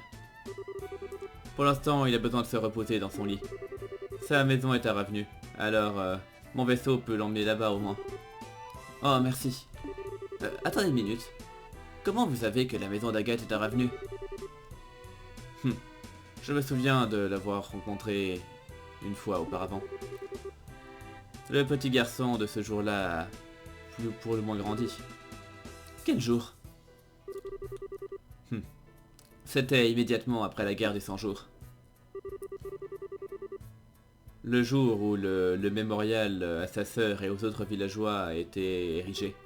S1: Pour l'instant, il a besoin de se reposer dans son lit. Sa maison est à Revenu, alors mon vaisseau peut l'emmener là-bas au moins. Oh, merci. Attendez une minute. Comment vous savez que la maison d'Agathe est à Revenu? Je me souviens de l'avoir rencontré une fois auparavant. Le petit garçon de ce jour-là a pour le moins grandi. Quel jour? C'était immédiatement après la guerre des 100 jours. Le jour où le mémorial à sa sœur et aux autres villageois a été érigé.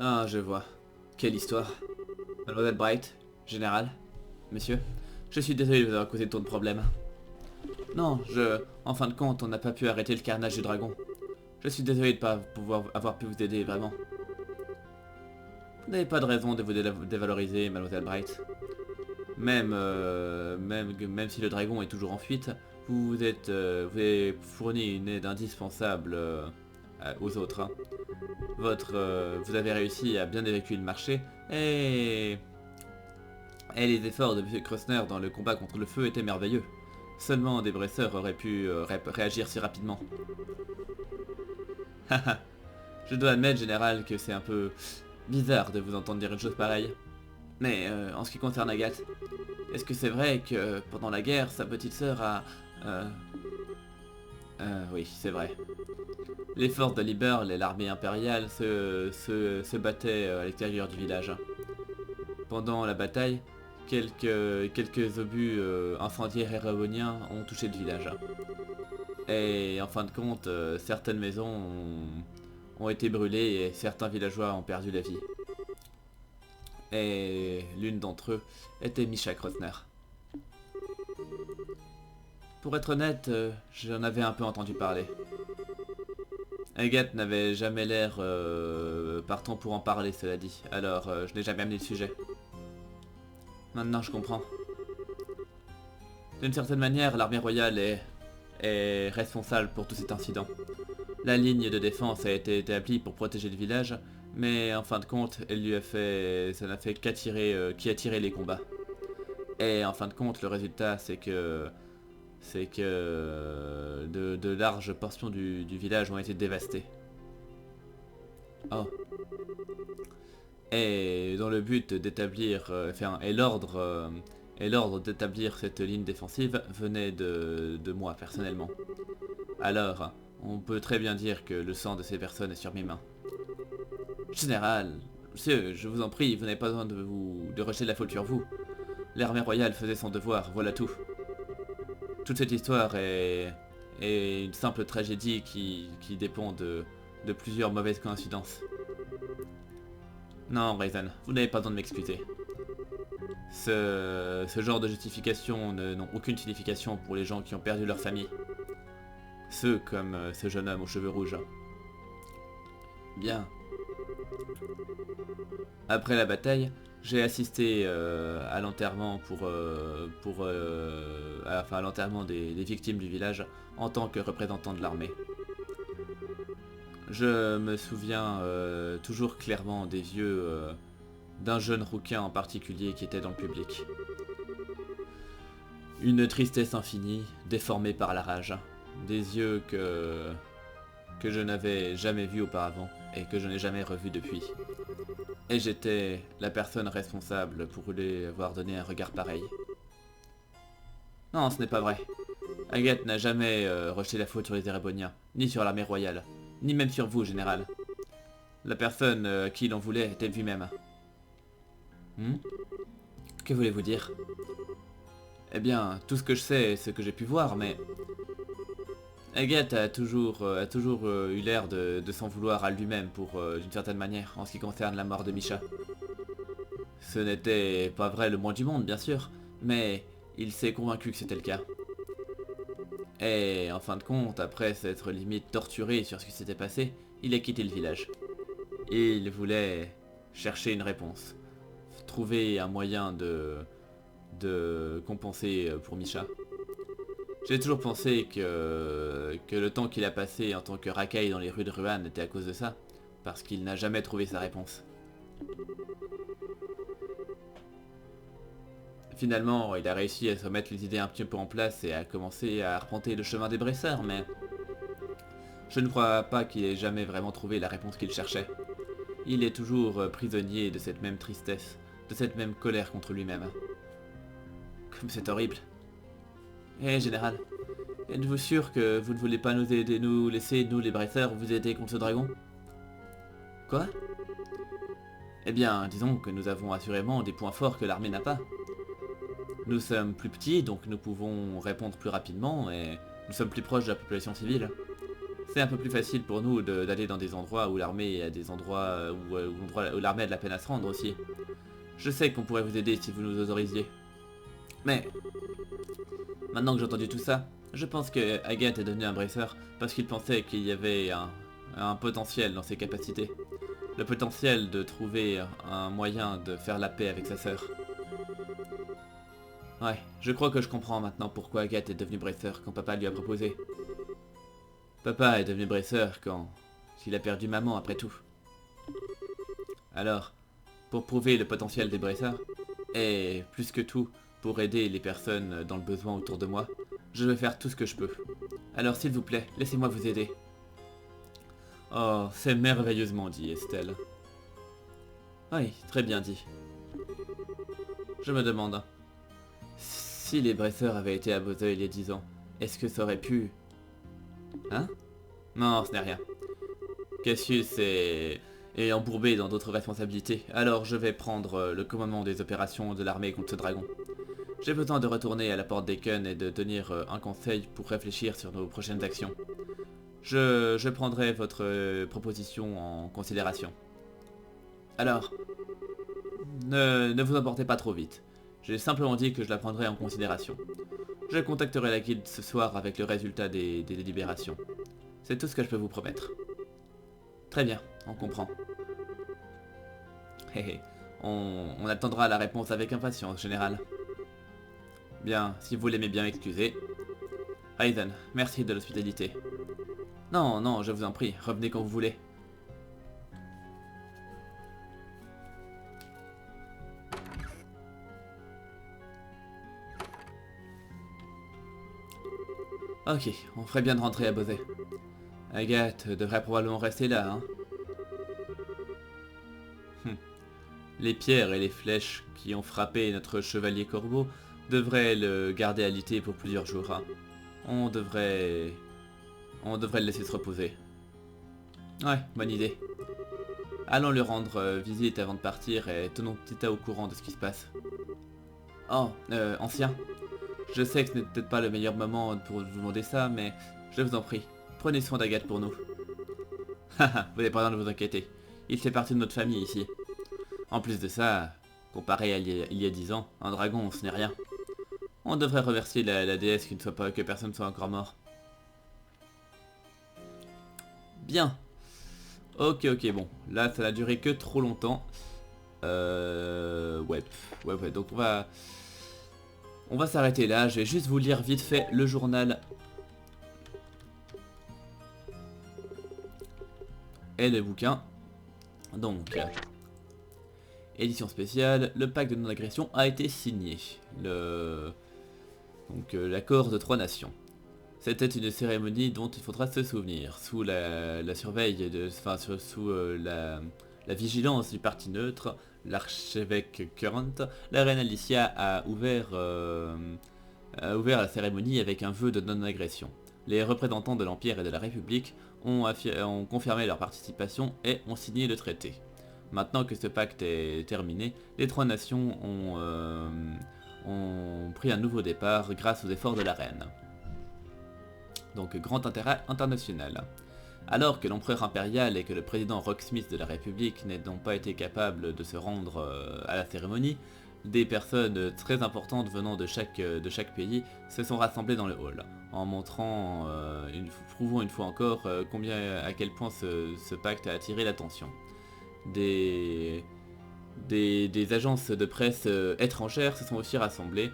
S1: Ah, je vois. Quelle histoire. Mademoiselle Bright, général, monsieur, je suis désolé de vous avoir causé tant de problèmes. Non, en fin de compte, on n'a pas pu arrêter le carnage du dragon. Je suis désolé de ne pas avoir pu vous aider, vraiment. Vous n'avez pas de raison de vous dévaloriser, Mademoiselle Bright. Même si le dragon est toujours en fuite, vous avez fourni une aide indispensable aux autres. Hein. Vous avez réussi à bien évacuer le marché et les efforts de M. Krosner dans le combat contre le feu étaient merveilleux. Seulement des brasseurs auraient pu réagir si rapidement. Je dois admettre, général, que c'est un peu bizarre de vous entendre dire une chose pareille. Mais en ce qui concerne Agathe, est-ce que c'est vrai que pendant la guerre, sa petite sœur a... oui, c'est vrai. Les forces de Liberl et l'armée impériale se battaient à l'extérieur du village. Pendant la bataille, quelques obus incendiaires érewoniens ont touché le village. Et en fin de compte, certaines maisons ont été brûlées et certains villageois ont perdu la vie. Et l'une d'entre eux était Misha Krosner. Pour être honnête, j'en avais un peu entendu parler. Agathe n'avait jamais l'air partant pour en parler, cela dit. Alors, je n'ai jamais amené le sujet. Maintenant, je comprends. D'une certaine manière, l'armée royale est responsable pour tout cet incident. La ligne de défense a été établie pour protéger le village, mais en fin de compte, ça n'a fait qu'attirer les combats. Et en fin de compte, le résultat, c'est que de larges portions du village ont été dévastées. Oh. Et dans le but d'établir, l'ordre d'établir cette ligne défensive venait de moi personnellement. Alors, on peut très bien dire que le sang de ces personnes est sur mes mains. Général, monsieur, je vous en prie, vous n'avez pas besoin de rejeter la faute sur vous. L'armée royale faisait son devoir, voilà tout. Toute cette histoire est une simple tragédie qui dépend de plusieurs mauvaises coïncidences. Non, Raisin, vous n'avez pas besoin de m'excuser. Ce genre de justifications n'ont aucune signification pour les gens qui ont perdu leur famille. Ceux comme ce jeune homme aux cheveux rouges. Bien. Après la bataille, j'ai assisté à l'enterrement à l'enterrement des victimes du village en tant que représentant de l'armée. Je me souviens toujours clairement des yeux d'un jeune rouquin en particulier qui était dans le public. Une tristesse infinie, déformée par la rage. Des yeux que je n'avais jamais vus auparavant et que je n'ai jamais revus depuis. Et j'étais la personne responsable pour lui avoir donné un regard pareil. Non, ce n'est pas vrai. Agathe n'a jamais rejeté la faute sur les Éréboniens, ni sur l'armée royale, ni même sur vous, général. La personne à qui l'on voulait était lui-même. Que voulez-vous dire? Eh bien, tout ce que je sais est ce que j'ai pu voir, mais... Agathe a toujours eu l'air de s'en vouloir à lui-même d'une certaine manière, en ce qui concerne la mort de Misha. Ce n'était pas vrai le moins du monde, bien sûr, mais il s'est convaincu que c'était le cas. Et en fin de compte, après s'être limite torturé sur ce qui s'était passé, il a quitté le village. Et il voulait chercher une réponse, trouver un moyen de compenser pour Misha. J'ai toujours pensé que le temps qu'il a passé en tant que racaille dans les rues de Ruan était à cause de ça, parce qu'il n'a jamais trouvé sa réponse. Finalement, il a réussi à se remettre les idées un petit peu en place et à commencer à arpenter le chemin des Bresseurs, mais je ne crois pas qu'il ait jamais vraiment trouvé la réponse qu'il cherchait. Il est toujours prisonnier de cette même tristesse, de cette même colère contre lui-même. Comme c'est horrible. Eh, général, êtes-vous sûr que vous ne voulez pas nous laisser, nous les Bresseurs, vous aider contre ce dragon? Quoi? Eh bien, disons que nous avons assurément des points forts que l'armée n'a pas. Nous sommes plus petits, donc nous pouvons répondre plus rapidement, et nous sommes plus proches de la population civile. C'est un peu plus facile pour nous d'aller dans des endroits où l'armée a des endroits où l'armée a de la peine à se rendre aussi. Je sais qu'on pourrait vous aider si vous nous autorisiez. Mais... maintenant que j'ai entendu tout ça, je pense que Agathe est devenu un Bresseur parce qu'il pensait qu'il y avait un potentiel dans ses capacités. Le potentiel de trouver un moyen de faire la paix avec sa sœur. Ouais, je crois que je comprends maintenant pourquoi Agathe est devenue Bresseur quand papa lui a proposé. Papa est devenu Bresseur quand il a perdu maman après tout. Alors, pour prouver le potentiel des Bresseurs, et plus que tout, pour aider les personnes dans le besoin autour de moi, je vais faire tout ce que je peux. Alors s'il vous plaît, laissez-moi vous aider. Oh, c'est merveilleusement dit, Estelle. Oui, très bien dit. Je me demande, si les Bresseurs avaient été à Beauzeuil il y a 10 ans, est-ce que ça aurait pu... Hein? Non, ce n'est rien. Cassius est embourbé dans d'autres responsabilités, alors je vais prendre le commandement des opérations de l'armée contre ce dragon. J'ai besoin de retourner à la porte d'Eken et de tenir un conseil pour réfléchir sur nos prochaines actions. Je prendrai votre proposition en considération. Alors, ne vous emportez pas trop vite. J'ai simplement dit que je la prendrai en considération. Je contacterai la guilde ce soir avec le résultat des délibérations. C'est tout ce que je peux vous promettre. Très bien, on comprend. Hé hé, on attendra la réponse avec impatience, général. Bien, si vous l'aimez bien m'excuser. Raiden, merci de l'hospitalité. Non, non, je vous en prie, revenez quand vous voulez. Ok, on ferait bien de rentrer à Bosé. Agathe devrait probablement rester là, hein. Les pierres et les flèches qui ont frappé notre chevalier corbeau devraient le garder alité pour plusieurs jours, hein. On devrait le laisser se reposer. Ouais, bonne idée. Allons lui rendre visite avant de partir et tenons Tita au courant de ce qui se passe. Oh, ancien. Je sais que ce n'est peut-être pas le meilleur moment pour vous demander ça, mais je vous en prie, prenez soin d'Agathe pour nous. Haha, vous n'avez pas besoin de vous inquiéter. Il fait partie de notre famille ici. En plus de ça, comparé à il y a 10 ans, un dragon ce n'est rien. On devrait remercier la déesse que personne ne soit encore mort. Bien. Ok, bon. Là, ça n'a duré que trop longtemps. Ouais. Donc on va s'arrêter là. Je vais juste vous lire vite fait le journal. Et le bouquin. Donc, édition spéciale, le pacte de non-agression a été signé. L'accord de 3 nations. C'était une cérémonie dont il faudra se souvenir, sous la surveille, sous la vigilance du parti neutre, l'archevêque Current. La reine Alicia a ouvert la cérémonie avec un vœu de non-agression. Les représentants de l'Empire et de la République ont confirmé leur participation et ont signé le traité. Maintenant que ce pacte est terminé, les 3 nations ont pris un nouveau départ grâce aux efforts de la reine. Donc grand intérêt international. Alors que l'empereur impérial et que le président Rocksmith de la République n'ont pas été capables de se rendre à la cérémonie, des personnes très importantes venant de chaque pays se sont rassemblées dans le hall, en montrant, prouvant une fois encore à quel point ce pacte a attiré l'attention. Des agences de presse étrangères se sont aussi rassemblées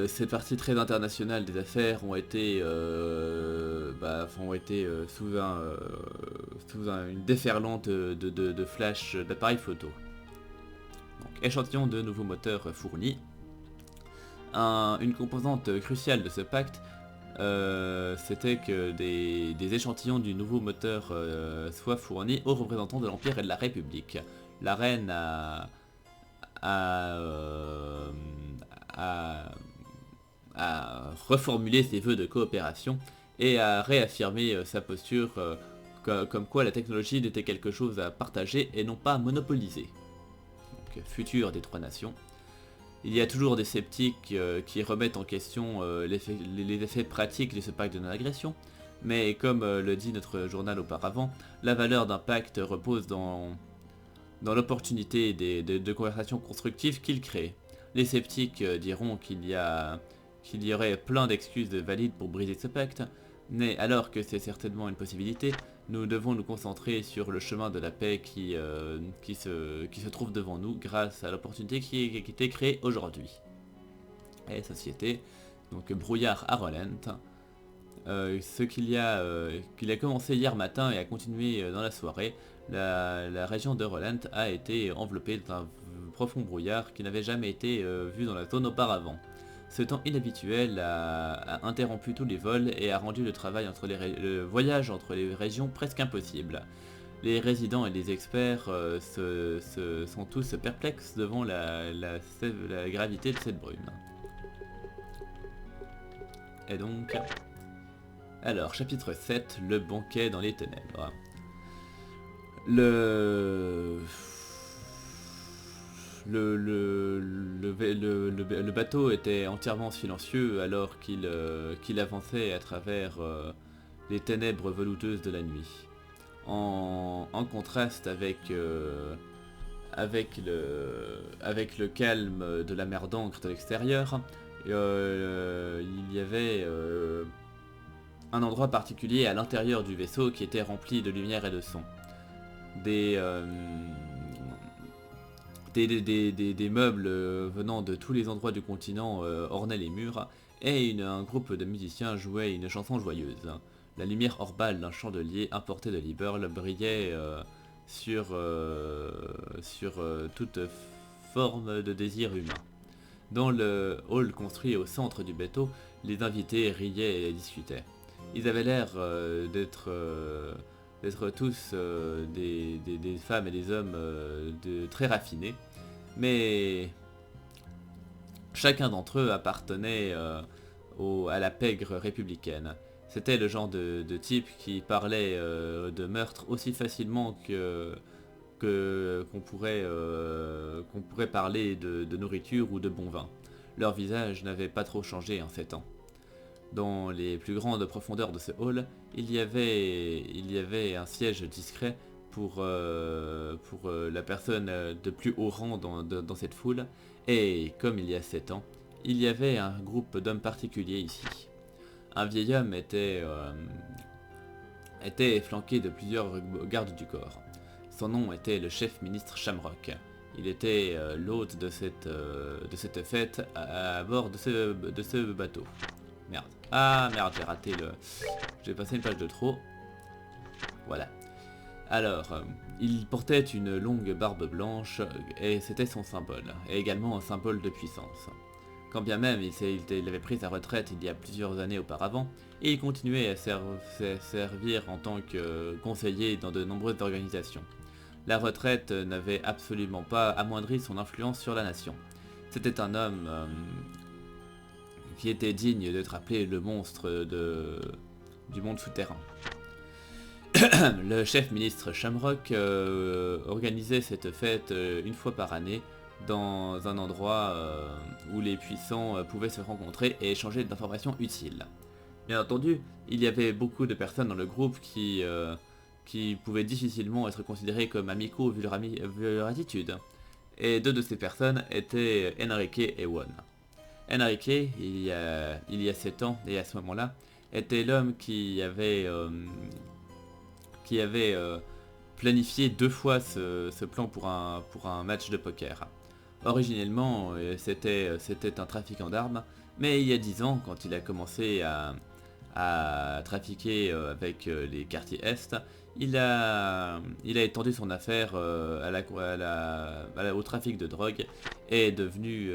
S1: cette partie très internationale des affaires ont été sous une déferlante de flash d'appareils photo. Donc, échantillon de nouveaux moteurs fournis. Une composante cruciale de ce pacte, c'était que des échantillons du nouveau moteur soient fournis aux représentants de l'Empire et de la République. La reine a reformulé ses vœux de coopération et a réaffirmé sa posture comme quoi la technologie n'était quelque chose à partager et non pas à monopoliser. Donc, futur des 3 nations. Il y a toujours des sceptiques qui remettent en question les effets pratiques de ce pacte de non-agression, mais comme le dit notre journal auparavant, la valeur d'un pacte repose dans l'opportunité de conversations constructives qu'il crée. Les sceptiques diront qu'il y aurait plein d'excuses valides pour briser ce pacte, mais alors que c'est certainement une possibilité, nous devons nous concentrer sur le chemin de la paix qui se trouve devant nous grâce à l'opportunité qui a été créée aujourd'hui. Et société, donc brouillard à Roland. Qu'il a commencé hier matin et a continué dans la soirée, la région de Roland a été enveloppée dans un profond brouillard qui n'avait jamais été vu dans la zone auparavant. Ce temps inhabituel a interrompu tous les vols et a rendu le voyage entre les régions presque impossible. Les résidents et les experts sont tous perplexes devant la gravité de cette brume. Et donc... Alors, chapitre 7, le banquet dans les ténèbres. Le bateau était entièrement silencieux alors qu'il avançait à travers les ténèbres velouteuses de la nuit. En contraste avec avec le calme de la mer d'encre de l'extérieur, il y avait un endroit particulier à l'intérieur du vaisseau qui était rempli de lumière et de son. Des meubles venant de tous les endroits du continent ornaient les murs, et un groupe de musiciens jouait une chanson joyeuse. La lumière orbale d'un chandelier importé de Liberl brillait sur toute forme de désir humain. Dans le hall construit au centre du bateau, les invités riaient et discutaient. Ils avaient l'air d'être tous des femmes et des hommes très raffinés, mais chacun d'entre eux appartenait à la pègre républicaine. C'était le genre de type qui parlait de meurtre aussi facilement qu'on pourrait parler de nourriture ou de bon vin. Leur visage n'avait pas trop changé en 7 ans. Dans les plus grandes profondeurs de ce hall, il y avait un siège discret pour la personne de plus haut rang dans cette foule, et comme il y a 7 ans, il y avait un groupe d'hommes particuliers ici. Un vieil homme était flanqué de plusieurs gardes du corps. Son nom était le chef ministre Shamrock. Il était l'hôte de cette fête à bord de ce bateau. Merde. Ah merde, j'ai raté le... J'ai passé une page de trop. Voilà. Alors, il portait une longue barbe blanche et c'était son symbole, et également un symbole de puissance. Quand bien même il avait pris sa retraite il y a plusieurs années auparavant, et il continuait à servir en tant que conseiller dans de nombreuses organisations. La retraite n'avait absolument pas amoindri son influence sur la nation. C'était un homme qui était digne d'être appelé le monstre du monde souterrain. Le chef ministre Shamrock organisait cette fête une fois par année dans un endroit où les puissants pouvaient se rencontrer et échanger d'informations utiles. Bien entendu, il y avait beaucoup de personnes dans le groupe qui pouvaient difficilement être considérées comme amicaux vu leur attitude. Et deux de ces personnes étaient Enrique et Won. Enrique, il y a 7 ans, et à ce moment-là, était l'homme qui avait planifié 2 fois ce plan pour un match de poker. Originellement, c'était un trafiquant d'armes, mais il y a 10 ans, quand il a commencé à trafiquer avec les quartiers Est, il a étendu son affaire au trafic de drogue et est devenu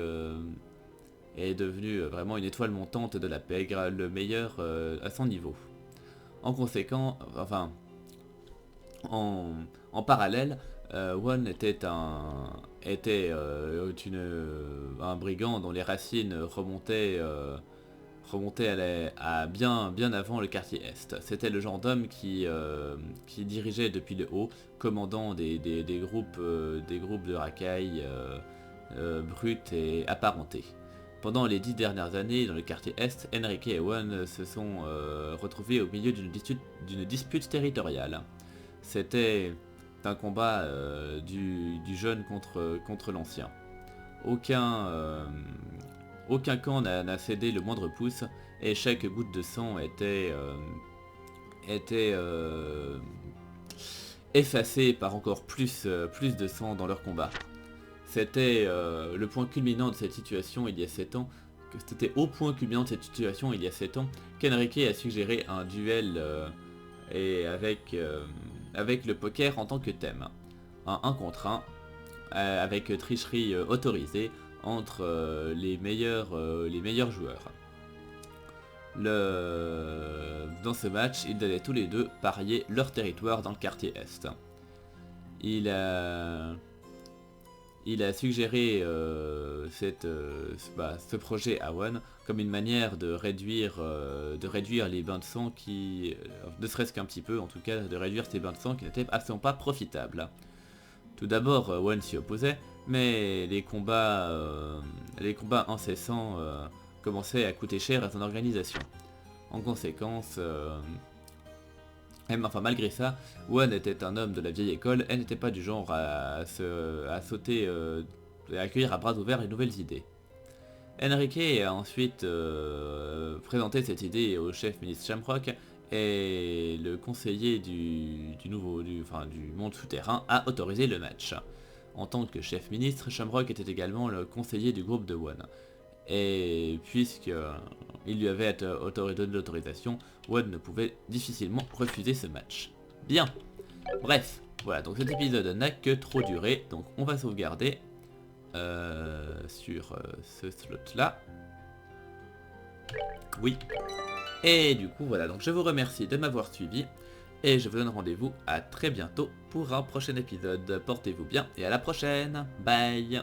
S1: vraiment une étoile montante de la pègre, le meilleur à son niveau. En conséquent, enfin, en parallèle, Won était un brigand dont les racines remontaient à bien avant le quartier Est. C'était le genre d'homme qui dirigeait depuis le haut, commandant des groupes de racailles bruts et apparentés. Pendant les 10 dernières années, dans le quartier Est, Enrique et Won se sont retrouvés au milieu d'une dispute territoriale. C'était un combat du jeune contre l'ancien. Aucun camp n'a cédé le moindre pouce, et chaque goutte de sang était effacée par encore plus de sang dans leur combat. C'était le point culminant de cette situation il y a 7 ans. C'était au point culminant de cette situation il y a 7 ans qu'Enrique a suggéré un duel avec le poker en tant que thème. Un 1 contre 1 avec tricherie autorisée entre les meilleurs joueurs. Dans ce match, ils devaient tous les deux parier leur territoire dans le quartier Est. Il a suggéré ce projet à Won comme une manière de réduire les bains de sang ne serait-ce qu'un petit peu en tout cas, de réduire ces bains de sang qui n'étaient absolument pas profitables. Tout d'abord, Won s'y opposait, mais les combats incessants commençaient à coûter cher à son organisation. En conséquence, Et, enfin malgré ça, One était un homme de la vieille école et n'était pas du genre à sauter et à accueillir à bras ouverts les nouvelles idées. Enrique a ensuite présenté cette idée au chef ministre Shamrock et le conseiller du monde souterrain a autorisé le match. En tant que chef ministre, Shamrock était également le conseiller du groupe de One. Et puisque il lui avait donné l'autorisation, One ne pouvait difficilement refuser ce match. Bien. Bref, voilà, donc cet épisode n'a que trop duré, donc on va sauvegarder sur ce slot là. Oui. Et du coup voilà, donc je vous remercie de m'avoir suivi et je vous donne rendez-vous à très bientôt pour un prochain épisode. Portez-vous bien et à la prochaine. Bye.